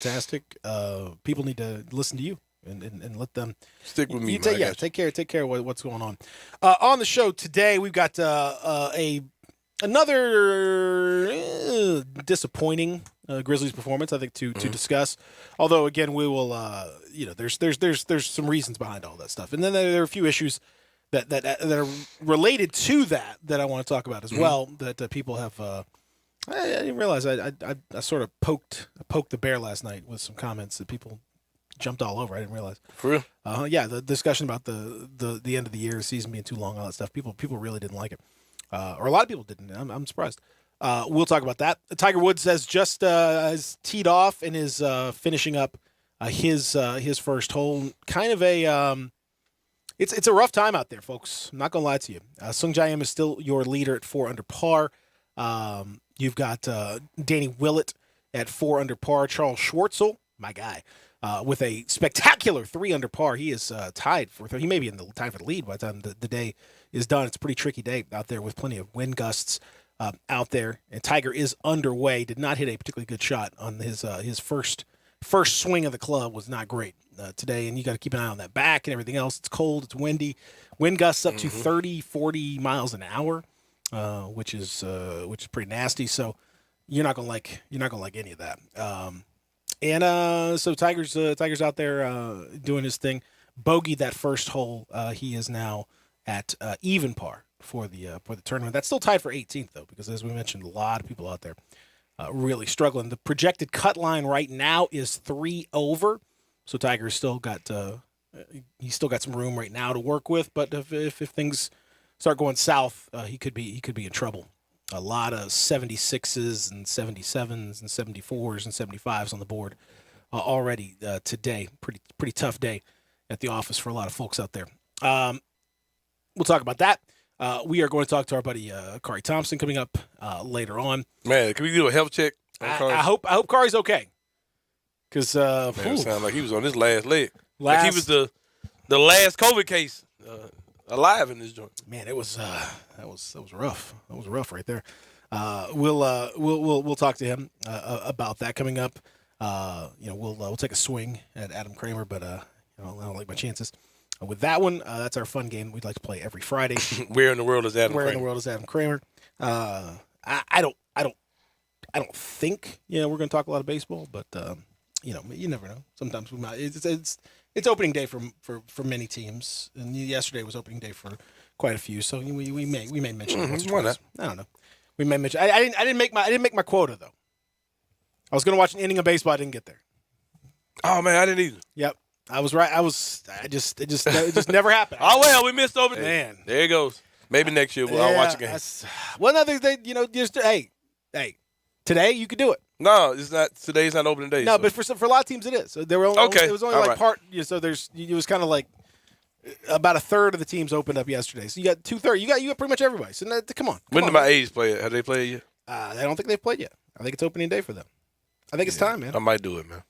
fantastic. People need to listen to you and let them Stick with me, you man. I got you. take care of what's going on. On the show today, we've got another disappointing Grizzlies performance, I think, to discuss. Although, again, we will, there's some reasons behind all that stuff, and then there are a few issues that are related to that I want to talk about as well. That people have. I didn't realize I sort of poked the bear last night with some comments that people jumped all over. I didn't realize. For real? Yeah, the discussion about the end of the year, season being too long, all that stuff. People really didn't like it, or a lot of people didn't. I'm surprised. We'll talk about that. Tiger Woods has teed off and is finishing up his first hole. Kind of a it's a rough time out there, folks. I'm not gonna lie to you. Sung Jae Im is still your leader at 4 under par. You've got Danny Willett at 4 under par. Charles Schwartzel, my guy, with a spectacular 3 under par. He is tied for. He may be in the time for the lead by the time the day is done. It's a pretty tricky day out there with plenty of wind gusts out there. And Tiger is underway. Did not hit a particularly good shot on his first swing of the club. Was not great today. And you got to keep an eye on that back and everything else. It's cold. It's windy. Wind gusts up to 30, 40 miles an hour. Which is pretty nasty. So you're not gonna like any of that. So Tiger's out there doing his thing. Bogey that first hole. He is now at even par for the tournament. That's still tied for 18th though, because as we mentioned, a lot of people out there really struggling. The projected cut line right now is 3 over. So Tiger's still got some room right now to work with. But if things start going south, he could be in trouble. A lot of 76s and 77s and 74s and 75s on the board already today. Pretty tough day at the office for a lot of folks out there. We'll talk about that. We are going to talk to our buddy Kari Thompson coming up later on. Man, can we do a health check? I hope Kari's okay. Because it sounded like he was on his last leg. Like he was the last COVID case alive in this joint. Man, it was that was rough. That was rough right there. We'll talk to him about that coming up. We'll take a swing at Adam Kramer, but I don't like my chances with that one. That's our fun game we'd like to play every Friday. Where in the world is Adam Kramer? Where in the world is Adam Kramer? I don't think we're going to talk a lot of baseball, but you never know. Sometimes we might. It's opening day for many teams, and yesterday was opening day for quite a few. So we may mention it once or twice. I don't know. We may mention. I didn't make my quota though. I was going to watch an inning of baseball. I didn't get there. Oh man, I didn't either. Yep, I was right. It just never happened. Oh well, we missed opening. Man, there it goes. Maybe next year I'll watch a game. Well, another thing, just hey, today you could do it. No, it's not. Today's not opening day. No, so. but for a lot of teams it is. So there were only, okay. It was only all like right. part. So it was kind of like about a third of the teams opened up yesterday. So you got 2/3. You got pretty much everybody. So come on. When did my A's play it? Have they played yet? I don't think they've played yet. I think it's opening day for them. I think it's time, man. I might do it, man.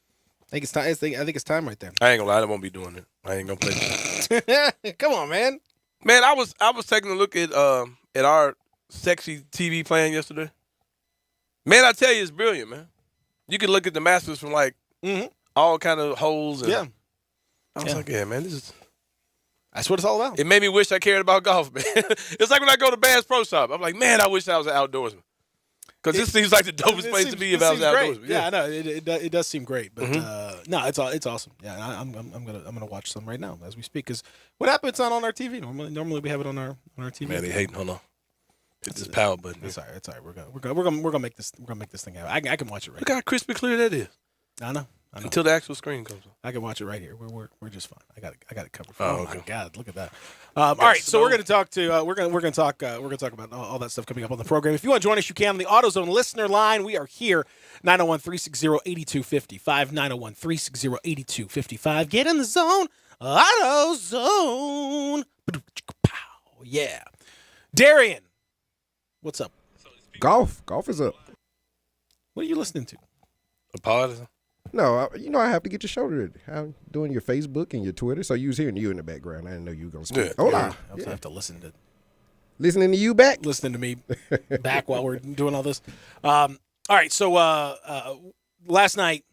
I think it's time. I think it's time right there. I ain't gonna lie, I won't be doing it. I ain't gonna play. Come on, man. Man, I was taking a look at our sexy TV plan yesterday. Man, I tell you, it's brilliant, man. You can look at the Masters from like all kind of holes. And I was like, yeah, man, that's what it's all about. It made me wish I cared about golf, man. It's like when I go to Bass Pro Shop. I'm like, man, I wish I was an outdoorsman. Because this seems like the dopest place to be if I was an outdoorsman. Yeah, I know. It does seem great, but no, it's awesome. Yeah, I'm gonna watch some right now as we speak. Because what happens? It's not on our TV. Normally we have it on our TV. Man, they hating. Hold on. Hit this power button. It's all right. It's all right. We're gonna make this. We're gonna make this thing happen. I can watch it right. Look how crispy clear that is. I know. Until the actual screen comes on. I can watch it right here. We're just fine. I got it covered. Oh, my okay. God, look at that. All right, so we're gonna talk about all that stuff coming up on the program. If you want to join us, you can on the AutoZone listener line. We are here 901-360-8255. 901-360-8255. Get in the zone. AutoZone. Yeah, Darian. What's up? Golf is up. What are you listening to? A pod? No, I have to get your shoulder. I'm doing your Facebook and your Twitter, so you was hearing you in the background. I didn't know you were going to speak. Yeah. Hola. I have to listen to Listening to you back? Listening to me back while we're doing all this. All right, so last night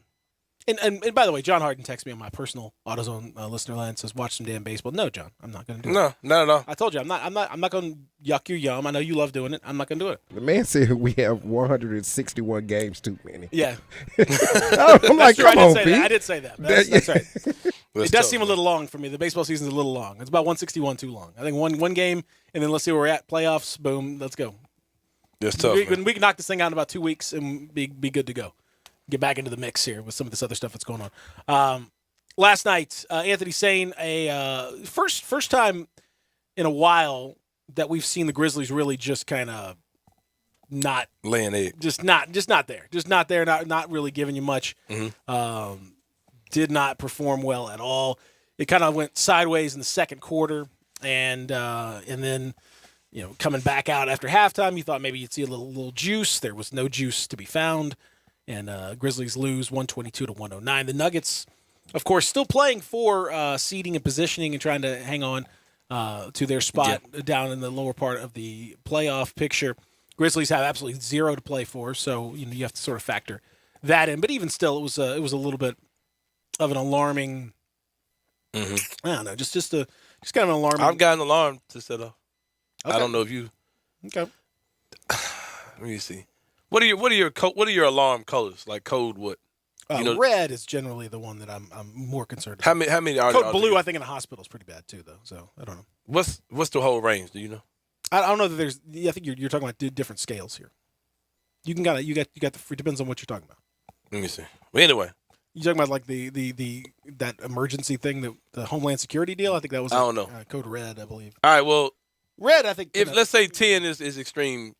And by the way, John Harden texted me on my personal AutoZone listener line and says, "Watch some damn baseball." No, John, I'm not going to do it. No, not at all. I told you, I'm not going to yuck your yum. I know you love doing it. I'm not going to do it. The man said we have 161 games too many. Yeah, I'm like, sure, come on, I Pete. did say that. That's right. That's It does tough, seem a man. little long for me. The baseball season's a little long. It's about 161 too long. I think one game, and then let's see where we're at. Playoffs, boom, let's go. That's tough. We man. can knock this thing out in about 2 weeks and be good to go. Get back into the mix here with some of this other stuff that's going on. Last night, Anthony saying a first time in a while that we've seen the Grizzlies really just kind of not Laying egg. just not there, not really giving you much. Did not perform well at all. It kind of went sideways in the second quarter, and then coming back out after halftime, you thought maybe you'd see a little juice. There was no juice to be found, and Grizzlies lose 122-109. The Nuggets, of course, still playing for seeding and positioning and trying to hang on to their spot down in the lower part of the playoff picture. Grizzlies have absolutely zero to play for, so you have to sort of factor that in. But even still, it was a little bit of an alarming. I don't know, just kind of an alarming. I've got an alarm to set off. Okay. I don't know if you. Okay. Let me see. What are your alarm colors? Like code what? Red is generally the one that I'm more concerned How about. many are Code there? blue, I think, in a hospital is pretty bad too, though. So I don't know. What's the whole range? Do you know? I don't know that there's. I think you're talking about different scales here. You can you got it depends on what you're talking about. Let me see. Well, anyway, You talking about like the that emergency thing, the Homeland Security deal? I think that was. I don't know. Code red, I believe. all right. Well, Red, I think. if let's say 10 is extreme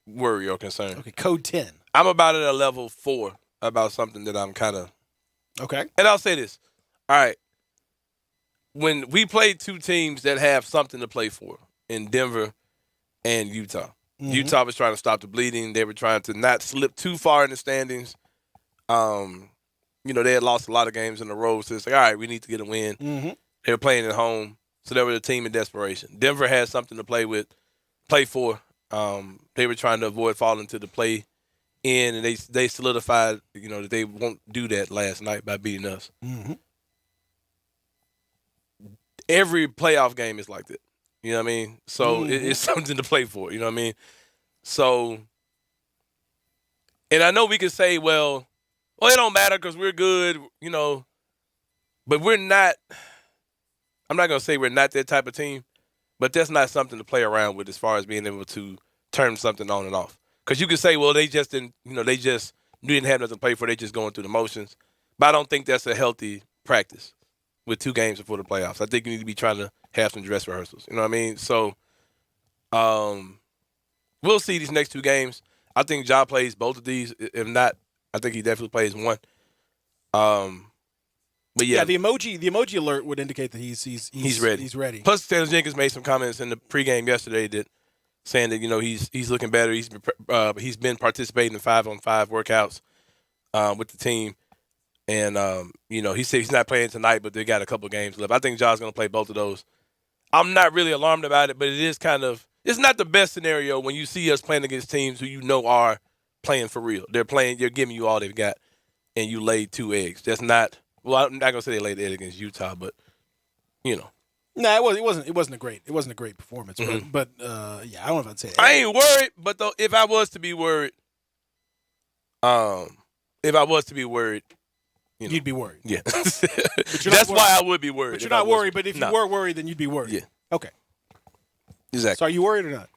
worry or concern, Okay, code 10. I'm about at a level 4 about something that I'm kind of. Okay. And I'll say this. All right. When we play two teams that have something to play for in Denver and Utah. Utah was trying to stop the bleeding. They were trying to not slip too far in the standings. They had lost a lot of games in a row. So it's like, all right, we need to get a win. They were playing at home. So they were a team in desperation. Denver had something to play for. They were trying to avoid falling to the play in, and they solidified, that they won't do that last night by beating us. Every playoff game is like that. You know what I mean? So it's something to play for. You know what I mean? So, and I know we can say, well, it don't matter because we're good, but we're not. I'm not going to say we're not that type of team, but that's not something to play around with as far as being able to turn something on and off. Because you could say, well, they just didn't, they just didn't have nothing to play for. They just going through the motions. But I don't think that's a healthy practice with 2 games before the playoffs. I think you need to be trying to have some dress rehearsals. You know what I mean? So, we'll see these next 2 games. I think Ja plays both of these. If not, I think he definitely plays one. But yeah, the emoji alert would indicate that he's ready. He's ready. Plus, Taylor Jenkins made some comments in the pregame yesterday that saying that he's looking better. He's been participating in 5-on-5 workouts with the team, and he said he's not playing tonight, but they got a couple of games left. I think Ja's going to play both of those. I'm not really alarmed about it, but it is it's not the best scenario when you see us playing against teams who are playing for real. They're giving you all they've got, and you laid 2 eggs. That's not. Well, I'm not gonna say they laid the egg against Utah, but No, it wasn't a great performance. But I don't know if I'd say that. I ain't worried. But though, if I was to be worried, you'd be worried. yeah, you're that's not why I would be worried. But you're not worried. But if you were worried, then you'd be worried. Yeah. Okay. Exactly. So are you worried or not?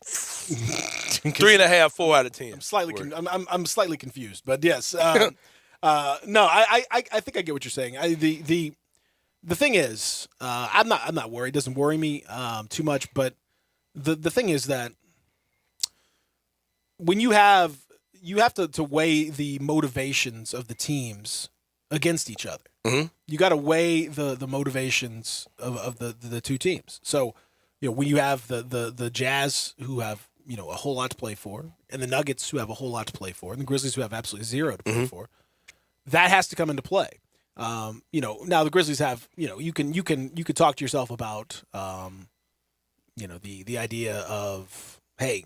3.5, 4 out of 10. I'm slightly confused, but yes. No, I think I get what you're saying. The thing is, I'm not worried. It doesn't worry me too much. But the thing is that when you have to weigh the motivations of the teams against each other. You got to weigh the motivations of the 2 teams. So when you have the Jazz who have a whole lot to play for, and the Nuggets who have a whole lot to play for, and the Grizzlies who have absolutely zero to play for, that has to come into play. Now the Grizzlies have, you could talk to yourself about, the idea of, hey,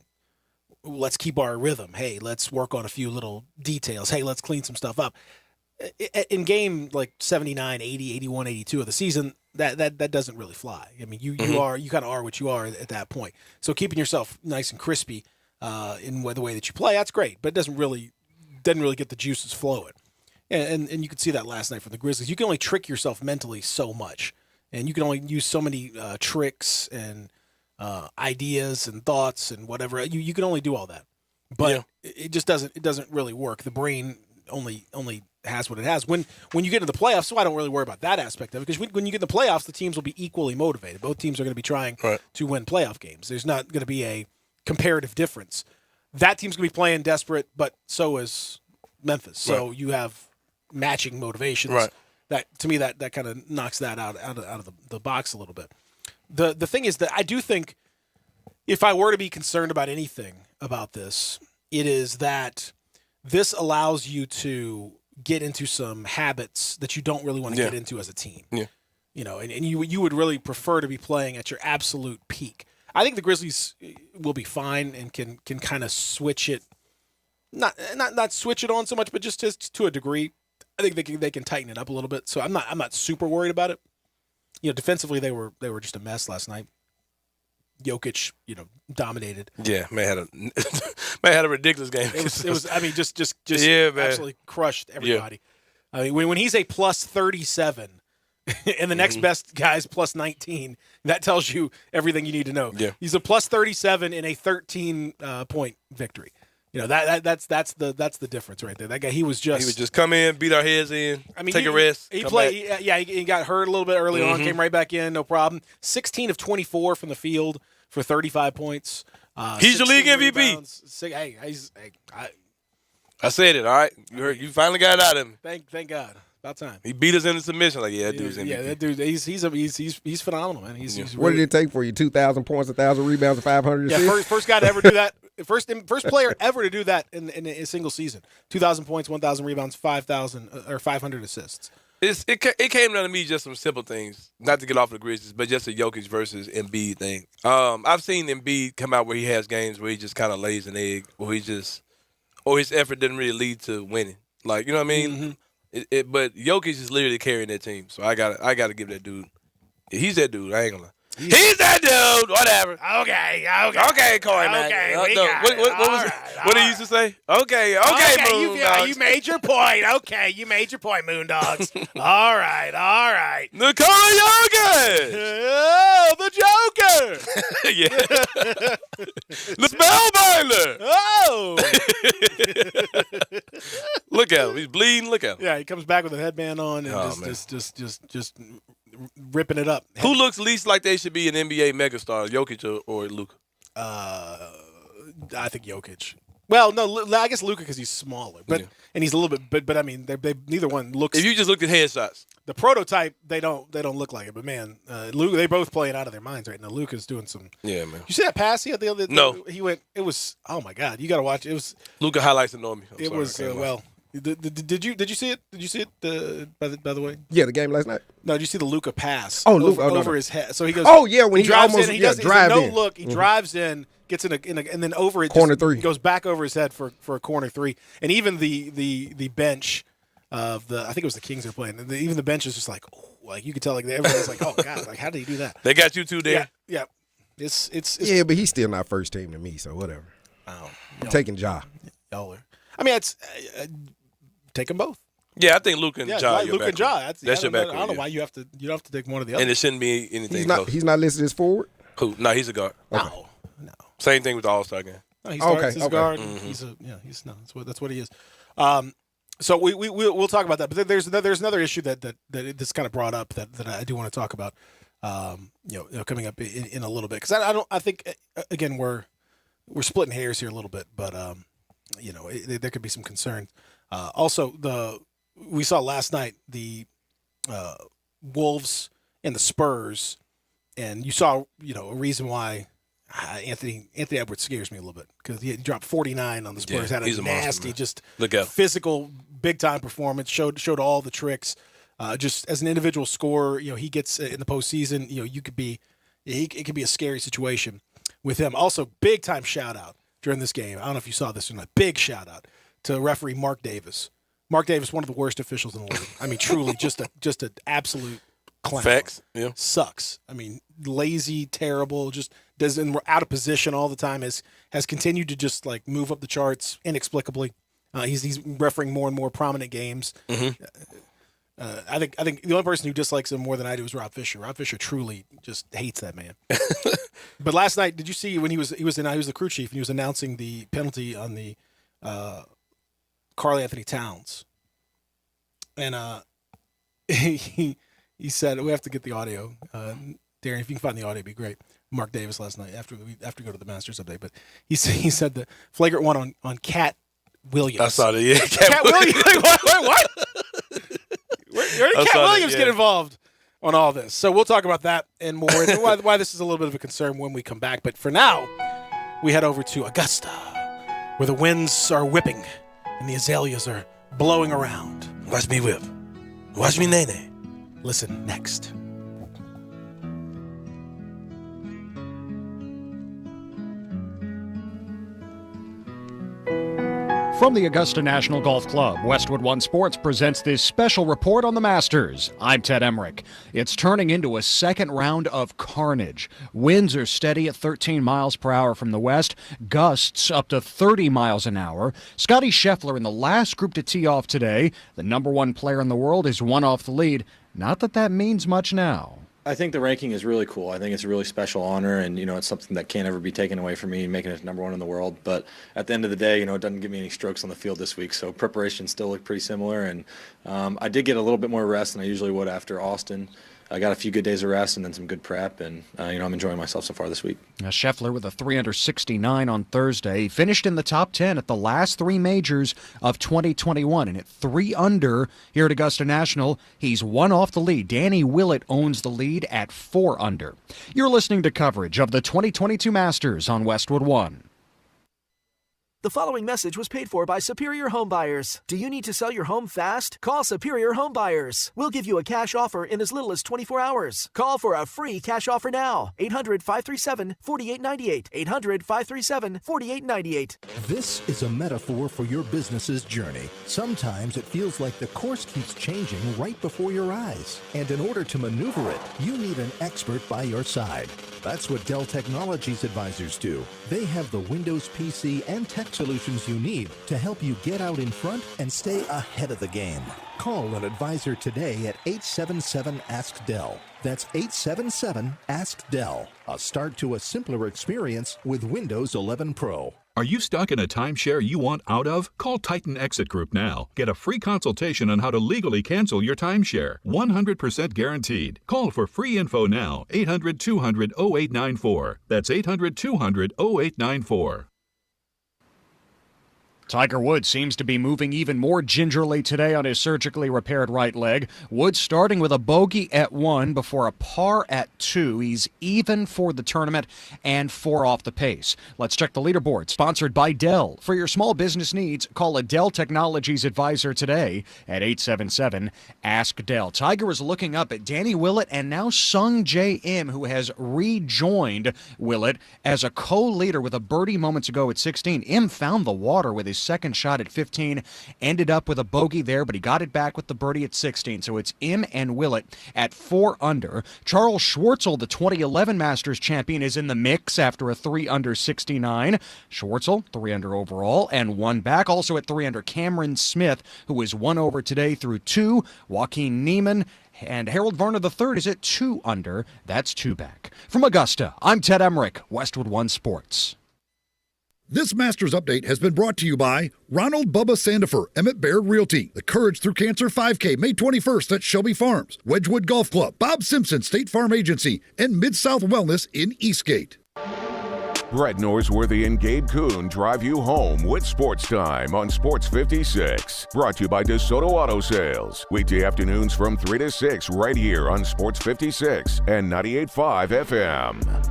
let's keep our rhythm. Hey, let's work on a few little details. Hey, let's clean some stuff up. In game like 79, 80, 81, 82 of the season, that doesn't really fly. I mean, you kind of are what you are at that point. So keeping yourself nice and crispy in the way that you play, that's great. But it doesn't really get the juices flowing. And you could see that last night from the Grizzlies. You can only trick yourself mentally so much, and you can only use so many tricks and ideas and thoughts and whatever. You can only do all that, but it just doesn't really work. The brain only has what it has. When you get into the playoffs, so I don't really worry about that aspect of it, because when you get in the playoffs, the teams will be equally motivated. Both teams are going to be trying to win playoff games. There's not going to be a comparative difference. That team's going to be playing desperate, but so is Memphis. So you have matching motivations. Right. That to me that kind of knocks that out of the box a little bit. The thing is that I do think if I were to be concerned about anything about this, it is that this allows you to get into some habits that you don't really want to get into as a team. Yeah. You know, and you would really prefer to be playing at your absolute peak. I think the Grizzlies will be fine and can kind of switch it, not switch it on so much, but just to a degree. I think they can tighten it up a little bit. So I'm not super worried about it. You know, defensively they were just a mess last night. Jokic, dominated. Yeah, man had a ridiculous game. It was. I mean, just yeah, man. Absolutely crushed everybody. Yeah. I mean, when he's a plus 37, and the next best guy's plus 19, that tells you everything you need to know. Yeah. He's a plus 37 in a 13 point victory. You know that's the difference right there. That guy, he would just come in, beat our heads in, take a rest. He played. He got hurt a little bit early on, came right back in, no problem. 16 of 24 from the field for 35 points. He's your league MVP. Rebounds. I said it. All right, you finally got it out of him. Thank God. About time. He beat us into submission. Like, that dude's MVP. Yeah, that dude. He's phenomenal, man. He's what really, did it take for you? 2,000 points, 1,000 rebounds, and 500 assists. Yeah, first guy to ever do that. First player ever to do that in a single season. 2,000 points, 1,000 rebounds, 500 assists. It came down to me just some simple things. Not to get off the Grizzlies, but just a Jokic versus Embiid thing. I've seen Embiid come out where he has games where he just kind of lays an egg, or his effort didn't really lead to winning. Like, you know what I mean? Mm-hmm. But Jokic is literally carrying that team, so I gotta give that dude. He's that dude. I ain't gonna lie. He's that dude. Whatever. Okay, Corey. Okay, What he used to say? Okay, Moondogs. You made your point. Okay, you made your point, Moondogs. all right. Nikola Jokic. Oh, the Joker. Yeah. The Spellbinder. Oh. Look at him. He's bleeding. Look at him. Yeah, he comes back with a headband on and just ripping it up. Who looks least like they should be an NBA megastar, Jokic or Luka? I think Jokic. Well, no, I guess Luka because he's smaller, and he's a little bit. But I mean, they neither one looks. If you just looked at headshots, the prototype, they don't look like it. But man, Luka, they both playing out of their minds right now. Luka's doing some. Yeah, man. You see that pass he had the other? No. He went. It was. Oh my God, you got to watch it. It was. Luka highlights annoy me. It was well. Did you see it? Did you see it? By the way. Yeah, the game last night. No, did you see the Luka pass? Oh, Luka over his head. So he goes. Oh yeah, when he drives almost in, he does drive no in. look. He drives in, gets in a, and then over it. Corner three. Goes back over his head for a corner three, and even the bench of the, I think it was the Kings they're playing. Even the bench is just like, oh, like you could tell, like everybody's like, oh God, like how did he do that? They got you two there. Yeah. It's yeah, but he's still not first team to me, so whatever. Oh, I'm taking Ja. Y'all are. I mean, it's take them both. Yeah, I think Luka and Ja. Luka and Ja. That's your backcourt. I don't know why you don't have to take one or the other. And it shouldn't be anything. He's not listed as forward. Who? No, he's a guard. Okay. No. Same thing with the All-Star game. No, he starts his guard. Mm-hmm. That's what he is. So we'll talk about that. But there's another issue that's kind of brought up that I do want to talk about. Coming up in a little bit, because I think again we're splitting hairs here a little bit, but there could be some concern. Also, we saw last night the Wolves and the Spurs, and you saw a reason why Anthony Edwards scares me a little bit, because he dropped 49 on the Spurs. Yeah, had he's a a monster, nasty, man. just physical, big time performance. Showed all the tricks. Just as an individual scorer, he gets in the postseason. It could be a scary situation with him. Also, big time shout out during this game. I don't know if you saw this or not. Big shout out to referee Mark Davis. Mark Davis, one of the worst officials in the league. I mean, truly, just an absolute clown. Facts. Yeah. Sucks. I mean, lazy, terrible, just doesn't out of position all the time. Has continued to just like move up the charts inexplicably. He's refereeing more and more prominent games. Mm-hmm. I think the only person who dislikes him more than I do is Rob Fisher. Rob Fisher truly just hates that man. But last night, did you see when he was the crew chief and he was announcing the penalty on the Karl Anthony Towns, and he said, we have to get the audio. Darren, if you can find the audio, it'd be great. Mark Davis last night after we go to the Masters update, but he said the flagrant one on Cat Williams. I saw that. Yeah, Cat Williams. What? Where did Cat Williams get involved on all this? So we'll talk about that and more, and why this is a little bit of a concern when we come back. But for now, we head over to Augusta, where the winds are whipping and the azaleas are blowing around. Watch me whip. Watch me nay-nay. Listen next. From the Augusta National Golf Club, Westwood One Sports presents this special report on the Masters. I'm Ted Emmerich. It's turning into a second round of carnage. Winds are steady at 13 miles per hour from the west, gusts up to 30 miles an hour. Scotty Scheffler in the last group to tee off today. The number one player in the world is one off the lead. Not that that means much now. I think the ranking is really cool. I think it's a really special honor, and it's something that can't ever be taken away from me, making it number one in the world. But at the end of the day, it doesn't give me any strokes on the field this week, so preparation still looked pretty similar. And I did get a little bit more rest than I usually would after Austin. I got a few good days of rest and then some good prep, and I'm enjoying myself so far this week. Now, Scheffler with a 369 on Thursday. He finished in the top 10 at the last three majors of 2021, and at 3 under here at Augusta National, he's one off the lead. Danny Willett owns the lead at 4 under. You're listening to coverage of the 2022 Masters on Westwood One. The following message was paid for by Superior Home Buyers. Do you need to sell your home fast? Call Superior Home Buyers. We'll give you a cash offer in as little as 24 hours. Call for a free cash offer now. 800-537-4898. 800-537-4898. This is a metaphor for your business's journey. Sometimes it feels like the course keeps changing right before your eyes. And in order to maneuver it, you need an expert by your side. That's what Dell Technologies advisors do. They have the Windows PC and tech solutions you need to help you get out in front and stay ahead of the game. Call an advisor today at 877-ASK-DELL. That's 877-ASK-DELL. A start to a simpler experience with Windows 11 Pro. Are you stuck in a timeshare you want out of? Call Titan Exit Group now. Get a free consultation on how to legally cancel your timeshare. 100% guaranteed. Call for free info now. 800-200-0894. That's 800-200-0894. Tiger Woods seems to be moving even more gingerly today on his surgically repaired right leg. Woods starting with a bogey at 1 before a par at 2. He's even for the tournament and 4 off the pace. Let's check the leaderboard, sponsored by Dell. For your small business needs, call a Dell Technologies advisor today at 877-ASK-DELL. Tiger is looking up at Danny Willett and now Sung J. Im, who has rejoined Willett as a co-leader with a birdie moments ago at 16. Im found the water with his second shot at 15, ended up with a bogey there, but he got it back with the birdie at 16. So it's Im and Willett at 4 under. Charles Schwartzel, the 2011 Masters champion, is in the mix after a 3 under 69. Schwartzel, 3 under overall, and 1 back. Also at 3 under, Cameron Smith, who is 1 over today through 2. Joaquin Niemann and Harold Varner III is at 2 under. That's 2 back. From Augusta, I'm Ted Emmerich, Westwood One Sports. This Masters Update has been brought to you by Ronald Bubba Sandifer, Emmett Baird Realty, the Courage Through Cancer 5K, May 21st at Shelby Farms, Wedgwood Golf Club, Bob Simpson State Farm Agency, and Mid-South Wellness in Eastgate. Brett Norsworthy and Gabe Kuhn drive you home with Sports Time on Sports 56. Brought to you by DeSoto Auto Sales. Weekday afternoons from 3 to 6 right here on Sports 56 and 98.5 FM.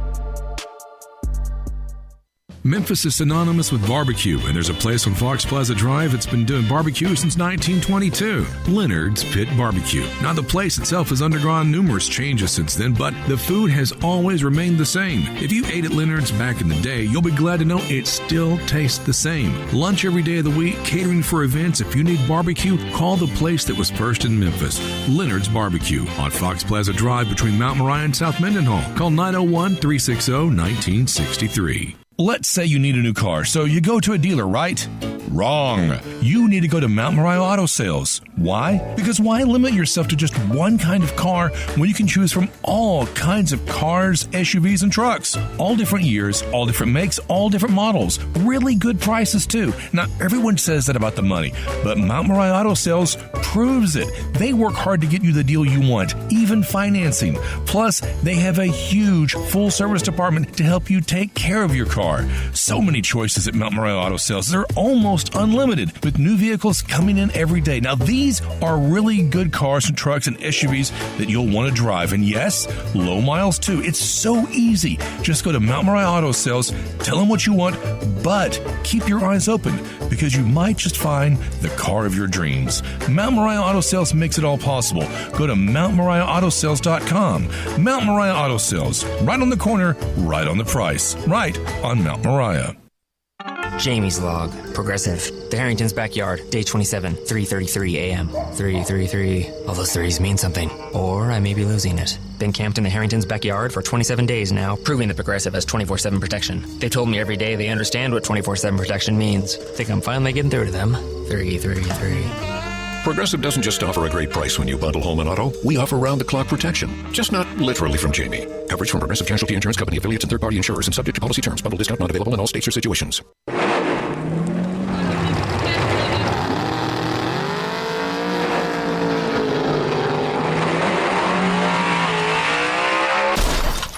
Memphis is synonymous with barbecue, and there's a place on Fox Plaza Drive that's been doing barbecue since 1922. Leonard's Pit Barbecue. Now, the place itself has undergone numerous changes since then, but the food has always remained the same. If you ate at Leonard's back in the day, you'll be glad to know it still tastes the same. Lunch every day of the week, catering for events. If you need barbecue, call the place that was first in Memphis. Leonard's Barbecue on Fox Plaza Drive between Mount Moriah and South Mendenhall. Call 901-360-1963. Let's say you need a new car, so you go to a dealer, right? Wrong. You need to go to Mount Moriah Auto Sales. Why? Because why limit yourself to just one kind of car when you can choose from all kinds of cars, SUVs, and trucks? All different years, all different makes, all different models. Really good prices, too. Now, everyone says that about the money, but Mount Moriah Auto Sales proves it. They work hard to get you the deal you want, even financing. Plus, they have a huge full-service department to help you take care of your car. So many choices at Mount Moriah Auto Sales. They're almost unlimited, with new vehicles coming in every day. Now, these are really good cars and trucks and SUVs that you'll want to drive. And yes, low miles too. It's so easy. Just go to Mount Moriah Auto Sales, tell them what you want, but keep your eyes open because you might just find the car of your dreams. Mount Moriah Auto Sales makes it all possible. Go to MountMoriahAutoSales.com. Mount Moriah Auto Sales, right on the corner, right on the price, right on Mount Moriah. Jamie's log. Progressive. The Harrington's backyard. Day 27. 3:33 a.m. 333. All those threes mean something. Or I may be losing it. Been camped in the Harrington's backyard for 27 days now, proving that Progressive has 24/7 protection. They told me every day they understand what 24/7 protection means. Think I'm finally getting through to them. 333. Progressive doesn't just offer a great price when you bundle home and auto. We offer round-the-clock protection. Just not literally from Jamie. Coverage from Progressive Casualty Insurance Company, affiliates, and third-party insurers, and subject to policy terms. Bundle discount not available in all states or situations.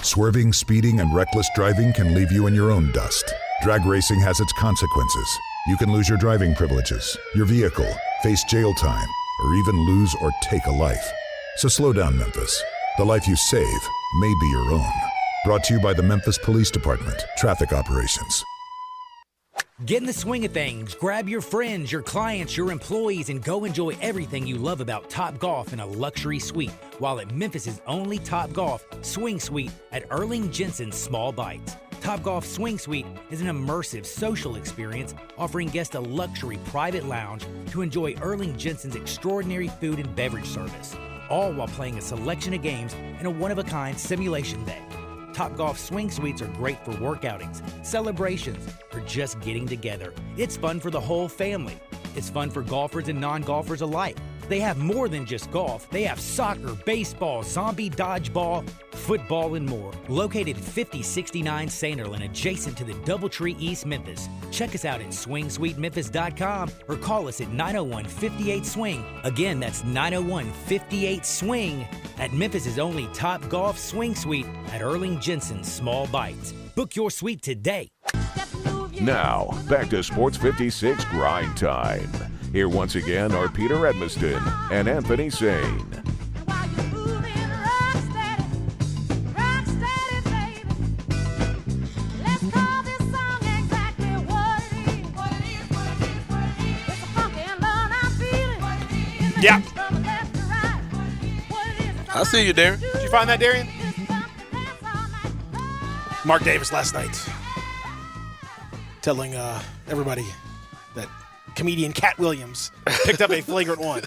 Swerving, speeding, and reckless driving can leave you in your own dust. Drag racing has its consequences. You can lose your driving privileges, your vehicle, face jail time, or even lose or take a life. So slow down, Memphis. The life you save may be your own. Brought to you by the Memphis Police Department, Traffic Operations. Get in the swing of things. Grab your friends, your clients, your employees, and go enjoy everything you love about Topgolf in a luxury suite while at Memphis' only Topgolf Swing Suite at Erling Jensen's Small Bites. Topgolf Swing Suite is an immersive social experience offering guests a luxury private lounge to enjoy Erling Jensen's extraordinary food and beverage service, all while playing a selection of games in a one-of-a-kind simulation day. Topgolf Swing Suites are great for work outings, celebrations, or just getting together. It's fun for the whole family. It's fun for golfers and non-golfers alike. They have more than just golf. They have soccer, baseball, zombie dodgeball, football, and more. Located at 5069 Sanderlin, adjacent to the Doubletree East Memphis. Check us out at SwingSuiteMemphis.com or call us at 901-58-SWING. Again, that's 901-58-SWING at Memphis' only Topgolf Swing Suite at Erling Jensen's Small Bites. Book your suite today. Now, back to Sports 56 Grind Time. Here once again are Peter Edmiston and Anthony Sane. Yeah. I see you, Darren. Did you find that, Darian? Mark Davis last night telling everybody that comedian Cat Williams picked up a flagrant one.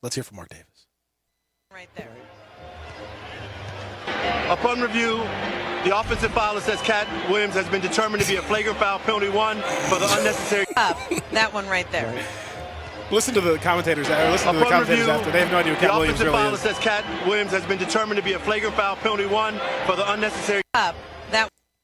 Let's hear from Mark Davis. Right there. Upon review, the offensive foul says Cat Williams has been determined to be a flagrant foul, penalty 1 for the unnecessary. That one right there. Listen to the commentators. Listen to the commentators after. They have no idea who Cat Williams really is. The offensive foul says Cat Williams has been determined to be a flagrant foul, penalty 1 for the unnecessary.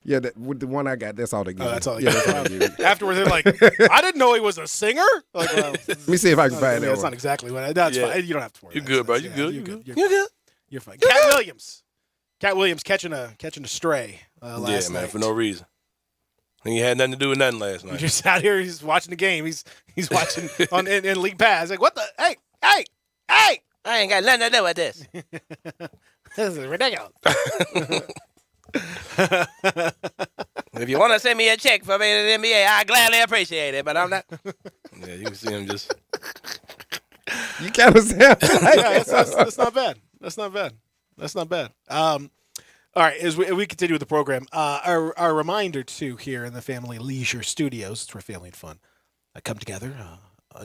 Yeah, with the one I got, that's all they give. Oh, that's all they yeah, give. that's all they give. Afterwards, they're like, I didn't know he was a singer. Like, well, let me see if I can find that. That's one. not exactly what. That's fine. You don't have to worry. You're good, bro. You're good. You're good. You're good. You're fine. Cat Williams. Cat Williams catching a stray last night. Man, for no reason. He had nothing to do with nothing last night. He's just out here. He's watching the game. He's watching in League Pass. Like, what the? Hey! I ain't got nothing to do with this. This is ridiculous. If you want to send me a check for being in the NBA, I gladly appreciate it, but I'm not. Yeah, you can see him just. You kind of sound. Yeah, that's not bad. That's not bad. That's not bad. All right, as we continue with the program, our reminder too here in the Family Leisure Studios, it's where family and fun come together.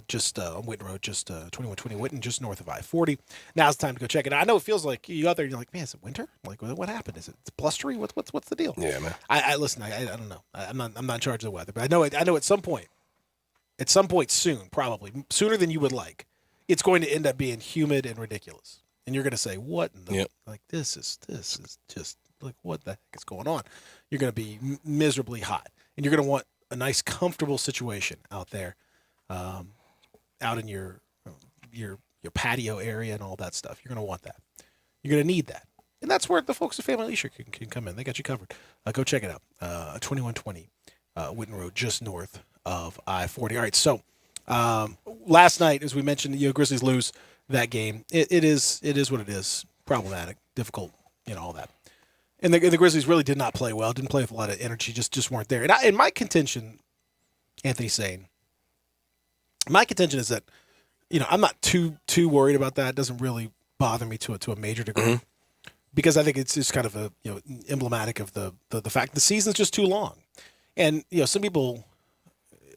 Just on Witten Road, just 2120 Witten, just north of I-40. Now's the time to go check it out. I know it feels like you out there, you're like, man, is it winter? Like, what happened? Is it blustery? What's the deal? Yeah, man. I listen. I don't know. I'm not in charge of the weather, but I know at some point soon, probably sooner than you would like, it's going to end up being humid and ridiculous, and you're going to say, what? In the, like this is just like what the heck is going on? You're going to be miserably hot, and you're going to want a nice, comfortable situation out there. Out in your patio area and all that stuff. You're going to want that. You're going to need that. And that's where the folks at Family Leisure can come in. They got you covered. Go check it out. 2120 Witten Road, just north of I-40. All right, so last night, as we mentioned, Grizzlies lose that game. It is what it is. Problematic, difficult, all that. And the Grizzlies really did not play well. Didn't play with a lot of energy. Just weren't there. And my contention, Anthony Sane, my contention is that, I'm not too worried about that. It doesn't really bother me to a major degree, because I think it's just kind of a emblematic of the fact the season's just too long, and some people,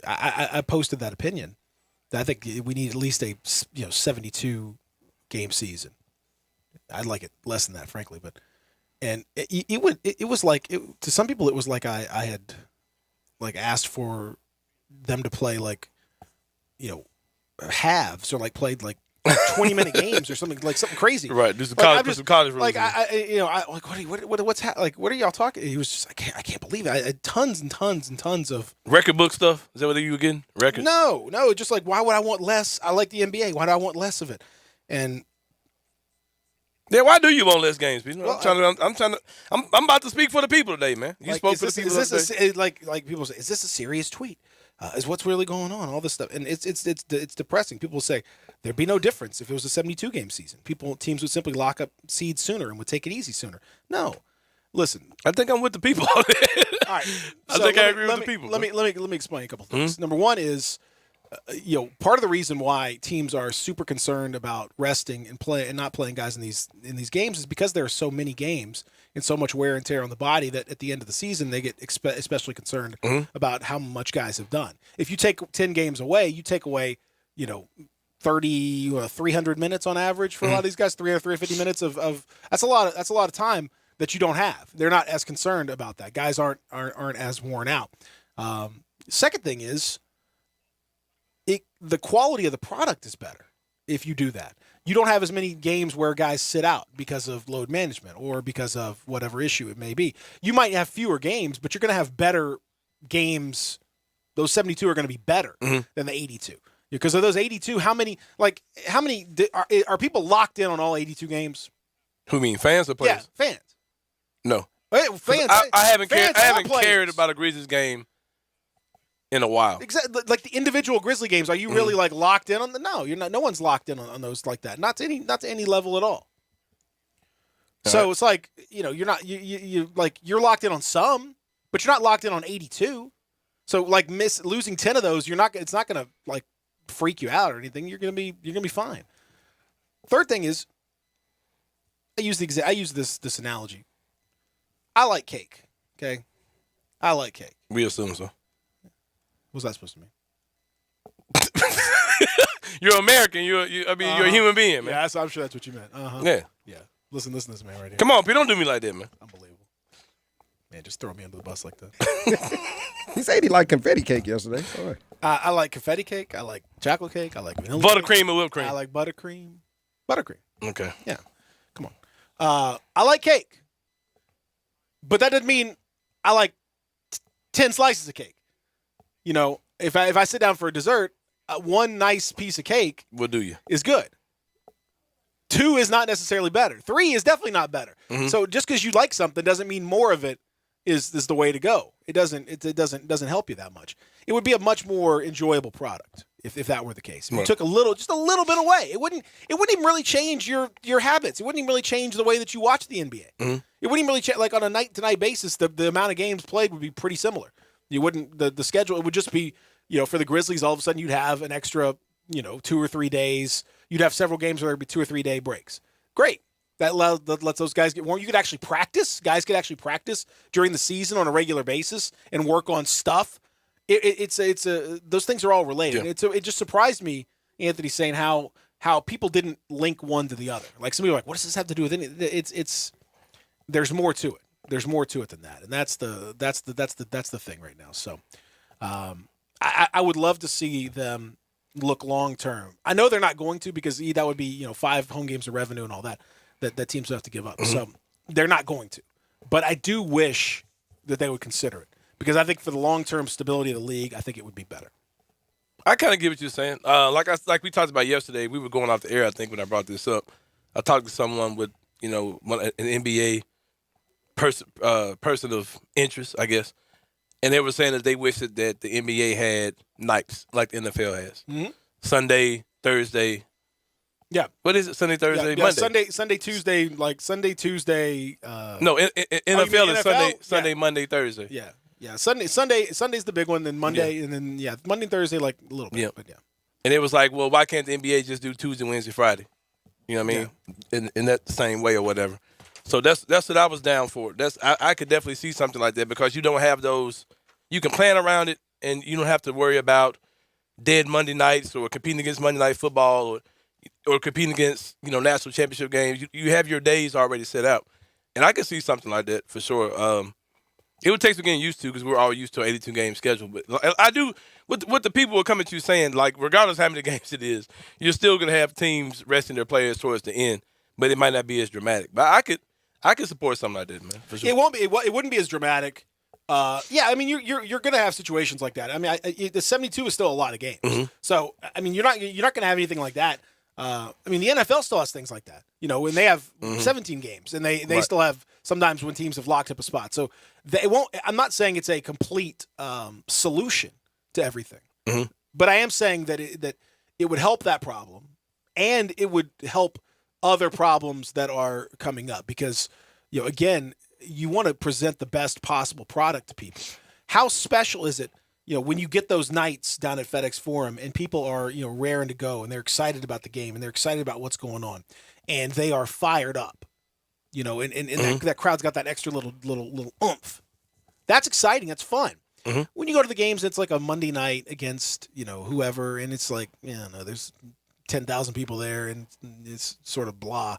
I posted that opinion that I think we need at least a 72 game season. I'd like it less than that, frankly, but it was like to some people it was like I had like asked for them to play like. Halves or like played like 20-minute games or something crazy. Right. There's some college rules. Like what are y'all talking? He was just I can't believe it. I had tons and tons and tons of record book stuff. Is that what you were getting? Records? No. Just like why would I want less? I like the NBA. Why do I want less of it? And yeah, why do you want less games? I'm about to speak for the people today, man. You spoke for the people today. Like people say, is this a serious tweet? Is what's really going on? All this stuff, and it's depressing. People say there'd be no difference if it was a 72-game season. Teams would simply lock up seeds sooner and would take it easy sooner. No, listen. I think I'm with the people. All right, I think I agree with the people. Let me explain a couple things. Number one is, part of the reason why teams are super concerned about resting and not playing guys in these games is because there are so many games and so much wear and tear on the body that at the end of the season they get especially concerned about how much guys have done. If you take 10 games away, you take away 300 minutes on average for a lot of these guys. 350 minutes of that's a lot of time that you don't have. They're not as concerned about that. Guys aren't as worn out. Second thing is, the quality of the product is better if you do that. You don't have as many games where guys sit out because of load management or because of whatever issue it may be. You might have fewer games, but you're going to have better games. Those 72 are going to be better than the 82. Because of those 82, how many are people locked in on all 82 games? Who mean fans or players? Yeah, fans. No. Fans. I haven't cared about a Grizzlies game in a while. Exactly, like the individual Grizzly games. Are you really like locked in on the? No, you're not. No one's locked in on those like that. Not to any level at all. So it's like you're not you're locked in on some, but you're not locked in on 82. So like losing 10 of those, it's not gonna like freak you out or anything. You're gonna be fine. Third thing is, I use this analogy. I like cake. Okay, I like cake. We assume so. What's that supposed to mean? You're American. You're a human being, man. Yeah, I'm sure that's what you meant. Yeah. Listen to this man right here. Come on, P. Don't do me like that, man. Unbelievable. Man, just throw me under the bus like that. He said he liked confetti cake yesterday. Right. I like confetti cake. I like chocolate cake. I like vanilla buttercream or whipped cream. I like buttercream. Buttercream. Okay. Yeah. Come on. I like cake, but that doesn't mean I like 10 slices of cake. If I sit down for a dessert, one nice piece of cake is good. 2 is not necessarily better. 3 is definitely not better. So just because you like something doesn't mean more of it is the way to go. It doesn't help you that much. It would be a much more enjoyable product if that were the case. If you Right. took just a little bit away, it wouldn't even really change your habits. It wouldn't even really change the way that you watch the NBA. Mm-hmm. It wouldn't even really change, like on a night-to-night basis, the amount of games played would be pretty similar. You wouldn't the schedule, it would just be, for the Grizzlies, all of a sudden you'd have an extra, 2 or 3 days. You'd have several games where there'd be 2 or 3 day breaks. Great. That lets those guys get warm. You could actually practice. Guys could actually practice during the season on a regular basis and work on stuff. Those things are all related. Yeah. It just surprised me, Anthony, saying how people didn't link one to the other. Like some people are like, what does this have to do with anything? There's more to it. There's more to it than that, and that's the thing right now. So, I would love to see them look long term. I know they're not going to, because that would be 5 home games of revenue and all that teams would have to give up. Mm-hmm. So they're not going to. But I do wish that they would consider it, because I think for the long term stability of the league, I think it would be better. I kind of get what you're saying. Like we talked about yesterday, we were going off the air, I think, when I brought this up. I talked to someone with, an NBA person of interest, I guess, and they were saying that they wish that the NBA had nights like the NFL has. Mm-hmm. Sunday, Thursday. Yeah. What is it? Sunday, Thursday, Yeah, Monday? Sunday, Tuesday, like Sunday, Tuesday. No, NFL is NFL? Sunday, Yeah. Monday, Thursday. Yeah. Sunday's the big one, then Monday, and then Monday and Thursday like a little bit. Yeah. But yeah. And it was like, well, why can't the NBA just do Tuesday, Wednesday, Friday? You know what I mean? In that same way or whatever. So that's what I was down for. I could definitely see something like that, because you don't have those. You can plan around it, and you don't have to worry about dead Monday nights or competing against Monday Night Football or competing against national championship games. You have your days already set out, and I could see something like that for sure. It would take some getting used to, because we're all used to an 82 game schedule. But I do what the people are coming to you saying, like, regardless of how many games it is, you're still gonna have teams resting their players towards the end, but it might not be as dramatic. But I could support something like that, man. For sure. It won't be. It wouldn't be as dramatic. I mean, you're going to have situations like that. I mean, the 72 is still a lot of games. Mm-hmm. So I mean, you're not going to have anything like that. I mean, the NFL still has things like that. When they have 17 games, and they Right. still have sometimes when teams have locked up a spot. So they won't. I'm not saying it's a complete solution to everything, but I am saying that it would help that problem, and it would help other problems that are coming up, because again, you want to present the best possible product to people. How special is it, when you get those nights down at FedEx Forum and people are, raring to go, and they're excited about the game, and they're excited about what's going on, and they are fired up, and that crowd's got that extra little oomph. That's exciting. That's fun. When you go to the games, it's like a Monday night against, whoever, and it's like, there's 10,000 people there, and it's sort of blah.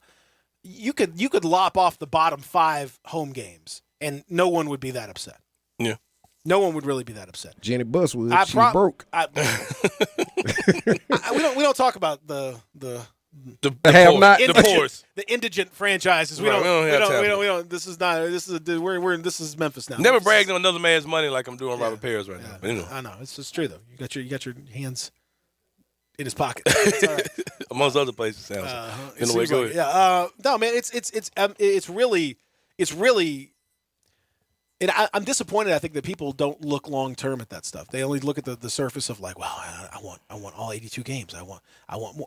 You could lop off the bottom 5 home games, and no one would be that upset. Yeah. No one would really be that upset. Jenny Buswood, she broke. We don't talk about the have not. the indigent franchises. We Right, don't. This is not. This is this is Memphis now. Never bragged on another man's money like I'm doing Robert Parrish right now. But anyway. I know it's just true though. You got your hands in his pocket. It's all right. Amongst other places, sounds It anyway, seems go like- ahead. no, man, it's really. And I'm disappointed. I think that people don't look long term at that stuff. They only look at the surface of like, wow, I want all 82 games. I want more,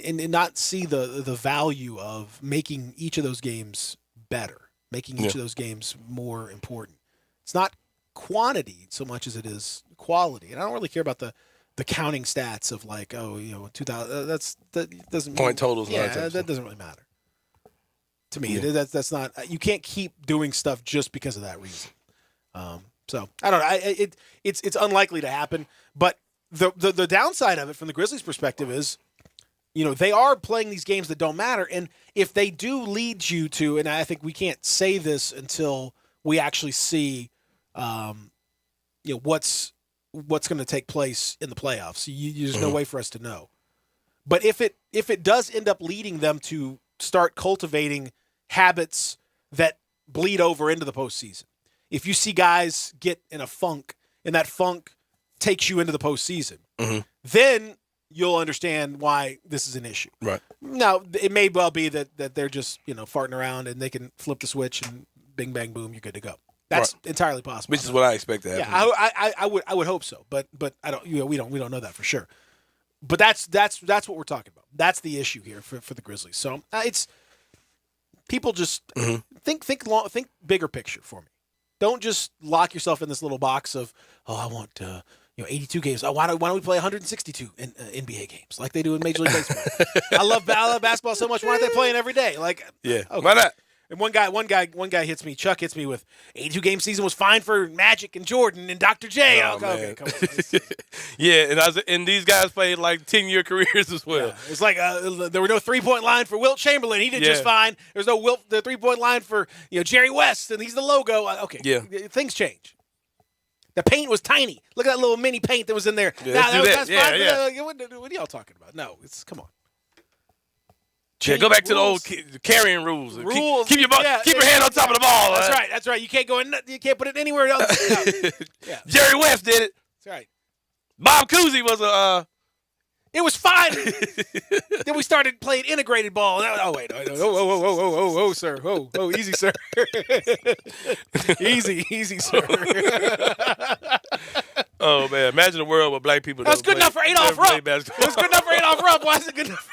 and not see the value of making each of those games better, making each of those games more important. It's not quantity so much as it is quality. And I don't really care about the counting stats of like, 2000. That doesn't Point totals. And all that type Yeah, of that stuff. doesn't really matter. To me, that's not. You can't keep doing stuff just because of that reason. So I don't know. It's unlikely to happen. But the downside of it, from the Grizzlies' perspective, is, they are playing these games that don't matter, and if they do lead you to, and I think we can't say this until we actually see, what's going to take place in the playoffs. There's no way for us to know. But if it does end up leading them to start cultivating habits that bleed over into the postseason, if you see guys get in a funk and that funk takes you into the postseason, then you'll understand why this is an issue. Right. Now, it may well be that they're just farting around and they can flip the switch and bing, bang, boom, you're good to go. That's entirely possible. Which is what I expect to happen. Yeah, I would hope so, but I don't. We don't know that for sure. But that's what we're talking about. That's the issue here for the Grizzlies. So it's people just think bigger picture for me. Don't just lock yourself in this little box of I want 82 games. Why don't we play 162 in NBA games like they do in Major League Baseball? I love basketball so much. Why aren't they playing every day? Like okay. Why not? And one guy hits me. Chuck hits me with 82 game season was fine for Magic and Jordan and Dr. J. Okay, come on. Yeah, and these guys played like 10-year careers as well. Yeah. It's like there were no 3-point line for Wilt Chamberlain. He did just fine. There's no the 3-point line for Jerry West, and he's the logo. Okay, things change. The paint was tiny. Look at that little mini paint that was in there. Yeah, that's fine. yeah. What are y'all talking about? No, come on. Yeah, go back to the old carrying rules. Keep your hand on top of the ball. That's right. That's right. You can't you can't put it anywhere else. No. Jerry West did it. That's right. Bob Cousy was It was fine. Then we started playing integrated ball. Oh wait. Oh, sir. Oh, easy, sir. easy, sir. Oh man, imagine a world where black people. That's good enough for Adolph Rupp. It was good enough for Adolph Rupp. Why is it good enough?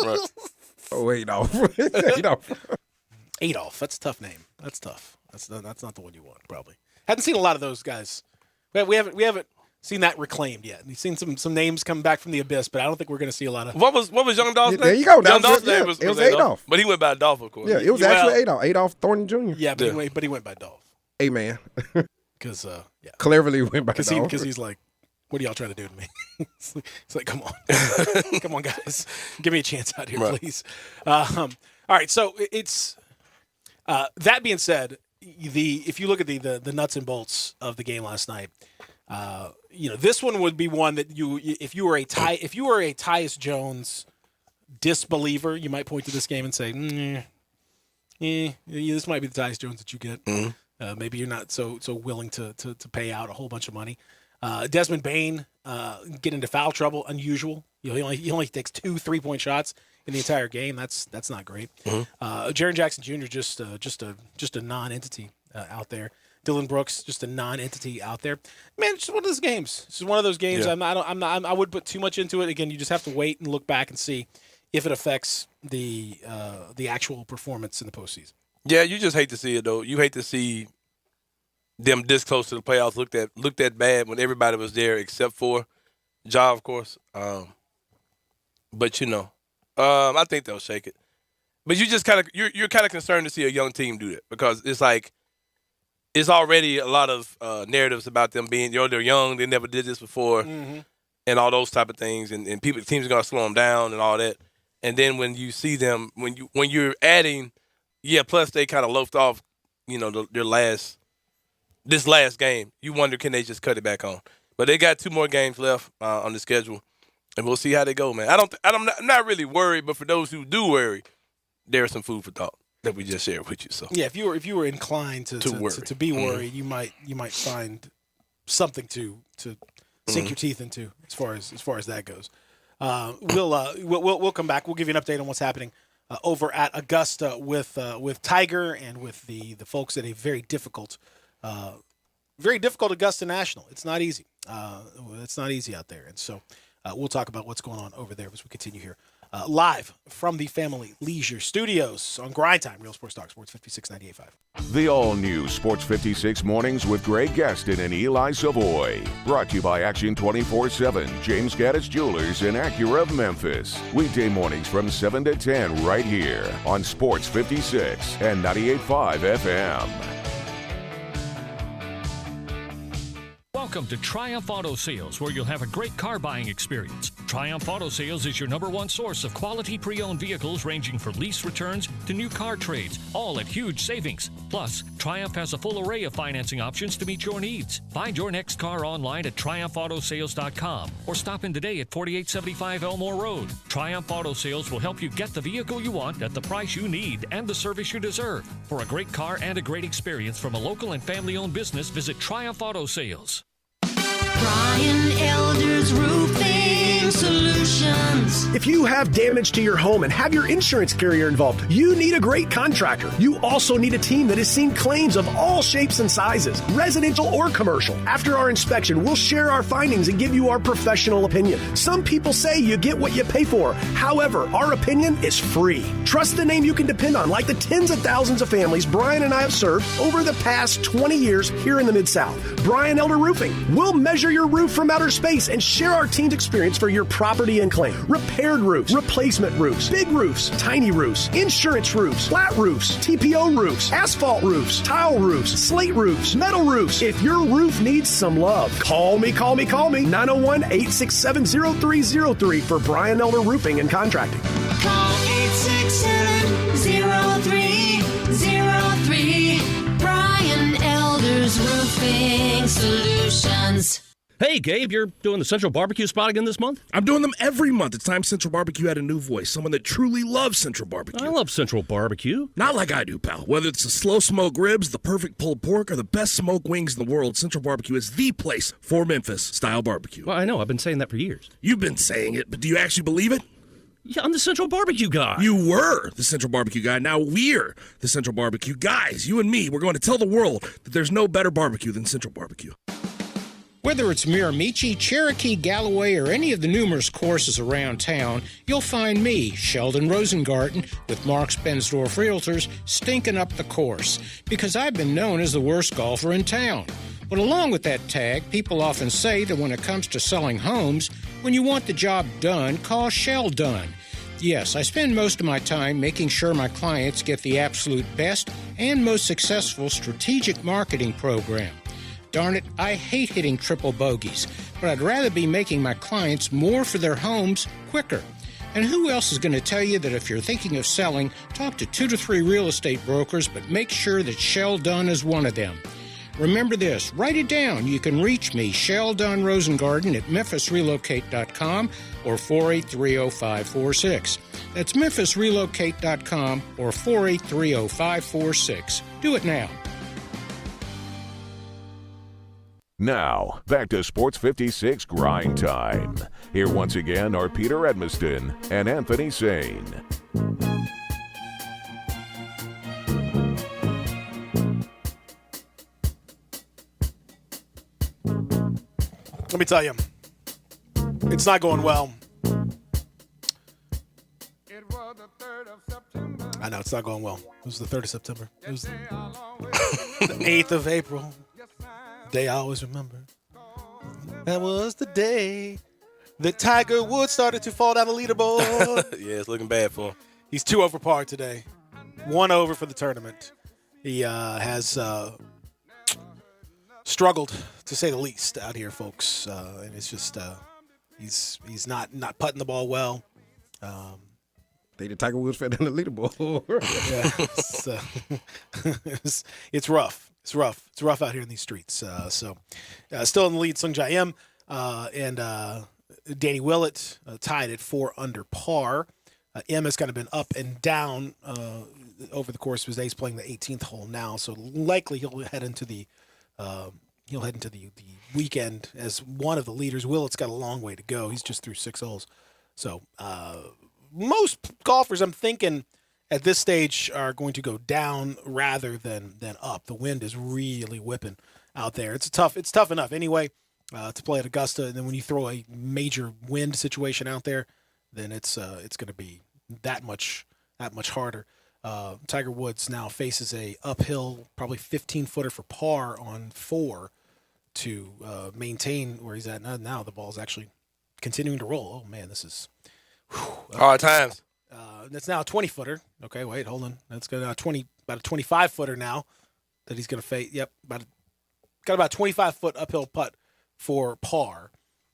Right. Oh, Adolph. Adolph. That's a tough name. That's tough. That's not the one you want. Probably hadn't seen a lot of those guys. We haven't seen that reclaimed yet. We've seen some names come back from the abyss, but I don't think we're going to see a lot of. What was Young Dolph's name? There you go. Young Dolph's name was Adolph. But he went by Dolph, of course. Yeah, it was actually Adolph Thornton Jr. Yeah, but he went by Dolph. Hey man. Because cleverly went by Dolph. Because he's like, what are y'all trying to do to me? It's like, come on. Come on, guys. Give me a chance out here, please. All right, so it's that being said, if you look at the nuts and bolts of the game last night, this one would be one that if you were a Tyus Jones disbeliever, you might point to this game and say, this might be the Tyus Jones that you get. Mm-hmm. Maybe you're not so willing to pay out a whole bunch of money. Desmond Bane get into foul trouble, unusual. He only takes 2 3-point shots in the entire game. That's not great. Mm-hmm. Jaren Jackson Jr. just a non-entity out there. Dylan Brooks just a non-entity out there. Man, it's just one of those games. It's just one of those games. Yeah. I wouldn't put too much into it. Again, you just have to wait and look back and see if it affects the actual performance in the postseason. Yeah, you just hate to see it though. You hate to see them this close to the playoffs looked that bad when everybody was there except for Ja, of course. But I think they'll shake it. But you just you're kind of concerned to see a young team do that because it's like it's already a lot of narratives about them being they're young, they never did this before, and all those type of things, and teams are gonna slow them down and all that. And then when you see them when you're adding, plus they kind of loafed off, this last game, you wonder can they just cut it back on? But they got 2 more games left on the schedule, and we'll see how they go, man. I'm not really worried, but for those who do worry, there's some food for thought that we just shared with you. So yeah, if you were inclined to be worried, you might find something to sink your teeth into as far as that goes. We'll come back. We'll give you an update on what's happening over at Augusta with Tiger and with the folks at a very difficult Augusta National. It's not easy. It's not easy out there, and so we'll talk about what's going on over there as we continue here live from the Family Leisure Studios on Grind Time, Real Sports Talk, Sports 56 98.5. The all-new Sports 56 Mornings with Greg Gaston and Eli Savoy. Brought to you by Action 24/7, James Gaddis Jewelers, and Acura of Memphis. Weekday mornings from 7 to 10 right here on Sports 56 and 98.5 FM. Welcome to Triumph Auto Sales, where you'll have a great car buying experience. Triumph Auto Sales is your #1 source of quality pre-owned vehicles ranging from lease returns to new car trades, all at huge savings. Plus, Triumph has a full array of financing options to meet your needs. Find your next car online at triumphautosales.com or stop in today at 4875 Elmore Road. Triumph Auto Sales will help you get the vehicle you want at the price you need and the service you deserve. For a great car and a great experience from a local and family-owned business, visit Triumph Auto Sales. Brian Elders Roofing Solutions. If you have damage to your home and have your insurance carrier involved, you need a great contractor. You also need a team that has seen claims of all shapes and sizes, residential or commercial. After our inspection, we'll share our findings and give you our professional opinion. Some people say you get what you pay for. However, our opinion is free. Trust the name you can depend on, like the tens of thousands of families Brian and I have served over the past 20 years here in the Mid-South. Brian Elder Roofing. We'll measure your roof from outer space and share our team's experience for your property and claim. Repaired roofs, replacement roofs, big roofs, tiny roofs, insurance roofs, flat roofs, TPO roofs, asphalt roofs, tile roofs, slate roofs, metal roofs. If your roof needs some love, call me. 901-867-0303 for Brian Elder Roofing and Contracting. Call 867-0303. Brian Elder's Roofing Solutions. Hey, Gabe, you're doing the Central Barbecue spot again this month? I'm doing them every month. It's time Central Barbecue had a new voice, someone that truly loves Central Barbecue. I love Central Barbecue. Not like I do, pal. Whether it's the slow smoke ribs, the perfect pulled pork, or the best smoked wings in the world, Central Barbecue is the place for Memphis-style barbecue. Well, I know. I've been saying that for years. You've been saying it, but do you actually believe it? Yeah, I'm the Central Barbecue guy. You were the Central Barbecue guy. Now we're the Central Barbecue guys. You and me, we're going to tell the world that there's no better barbecue than Central Barbecue. Whether it's Miramichi, Cherokee, Galloway, or any of the numerous courses around town, you'll find me, Sheldon Rosengarten, with Marks Bensdorf Realtors, stinking up the course, because I've been known as the worst golfer in town. But along with that tag, people often say that when it comes to selling homes, when you want the job done, call Shell Done. Yes, I spend most of my time making sure my clients get the absolute best and most successful strategic marketing program. Darn it, I hate hitting triple bogeys, but I'd rather be making my clients more for their homes quicker. And who else is going to tell you that if you're thinking of selling, talk to 2 to 3 real estate brokers, but make sure that Shell Dunn is one of them. Remember this, write it down. You can reach me, Shell Dunn Rosengarten, at memphisrelocate.com or 4830546. That's memphisrelocate.com or 4830546. Do it now. Now, back to Sports 56 Grind Time. Here once again are Peter Edmiston and Anthony Sane. Let me tell you, it's not going well. I know, it's not going well. It was the 3rd of September. It was the 8th of April. Day I always remember. That was the day that Tiger Woods started to fall down the leaderboard. Yeah, it's looking bad for him. He's 2 over par today. 1 over for the tournament. He has struggled, to say the least, out here, folks. And it's just he's not putting the ball well. The Tiger Woods fell down the leaderboard. It's rough. It's rough. It's rough out here in these streets. Still in the lead, Sung Jae Im and Danny Willett tied at 4 under par. Im has kind of been up and down over the course of his days, playing the 18th hole now. So likely he'll head into the weekend as one of the leaders. Willett's got a long way to go. He's just through 6 holes. So most golfers, I'm thinking, at this stage are going to go down rather than up. The wind is really whipping out there. It's tough enough anyway to play at Augusta, and then when you throw a major wind situation out there, then it's going to be that much harder. Tiger Woods now faces a uphill, probably 15-footer for par on 4 to maintain where he's at now. The ball's actually continuing to roll. Oh man, this is hard times. That's now a 20-footer. Okay, wait, hold on. That's got about a 25-footer now that he's going to face. Yep, got about a 25-foot uphill putt for par.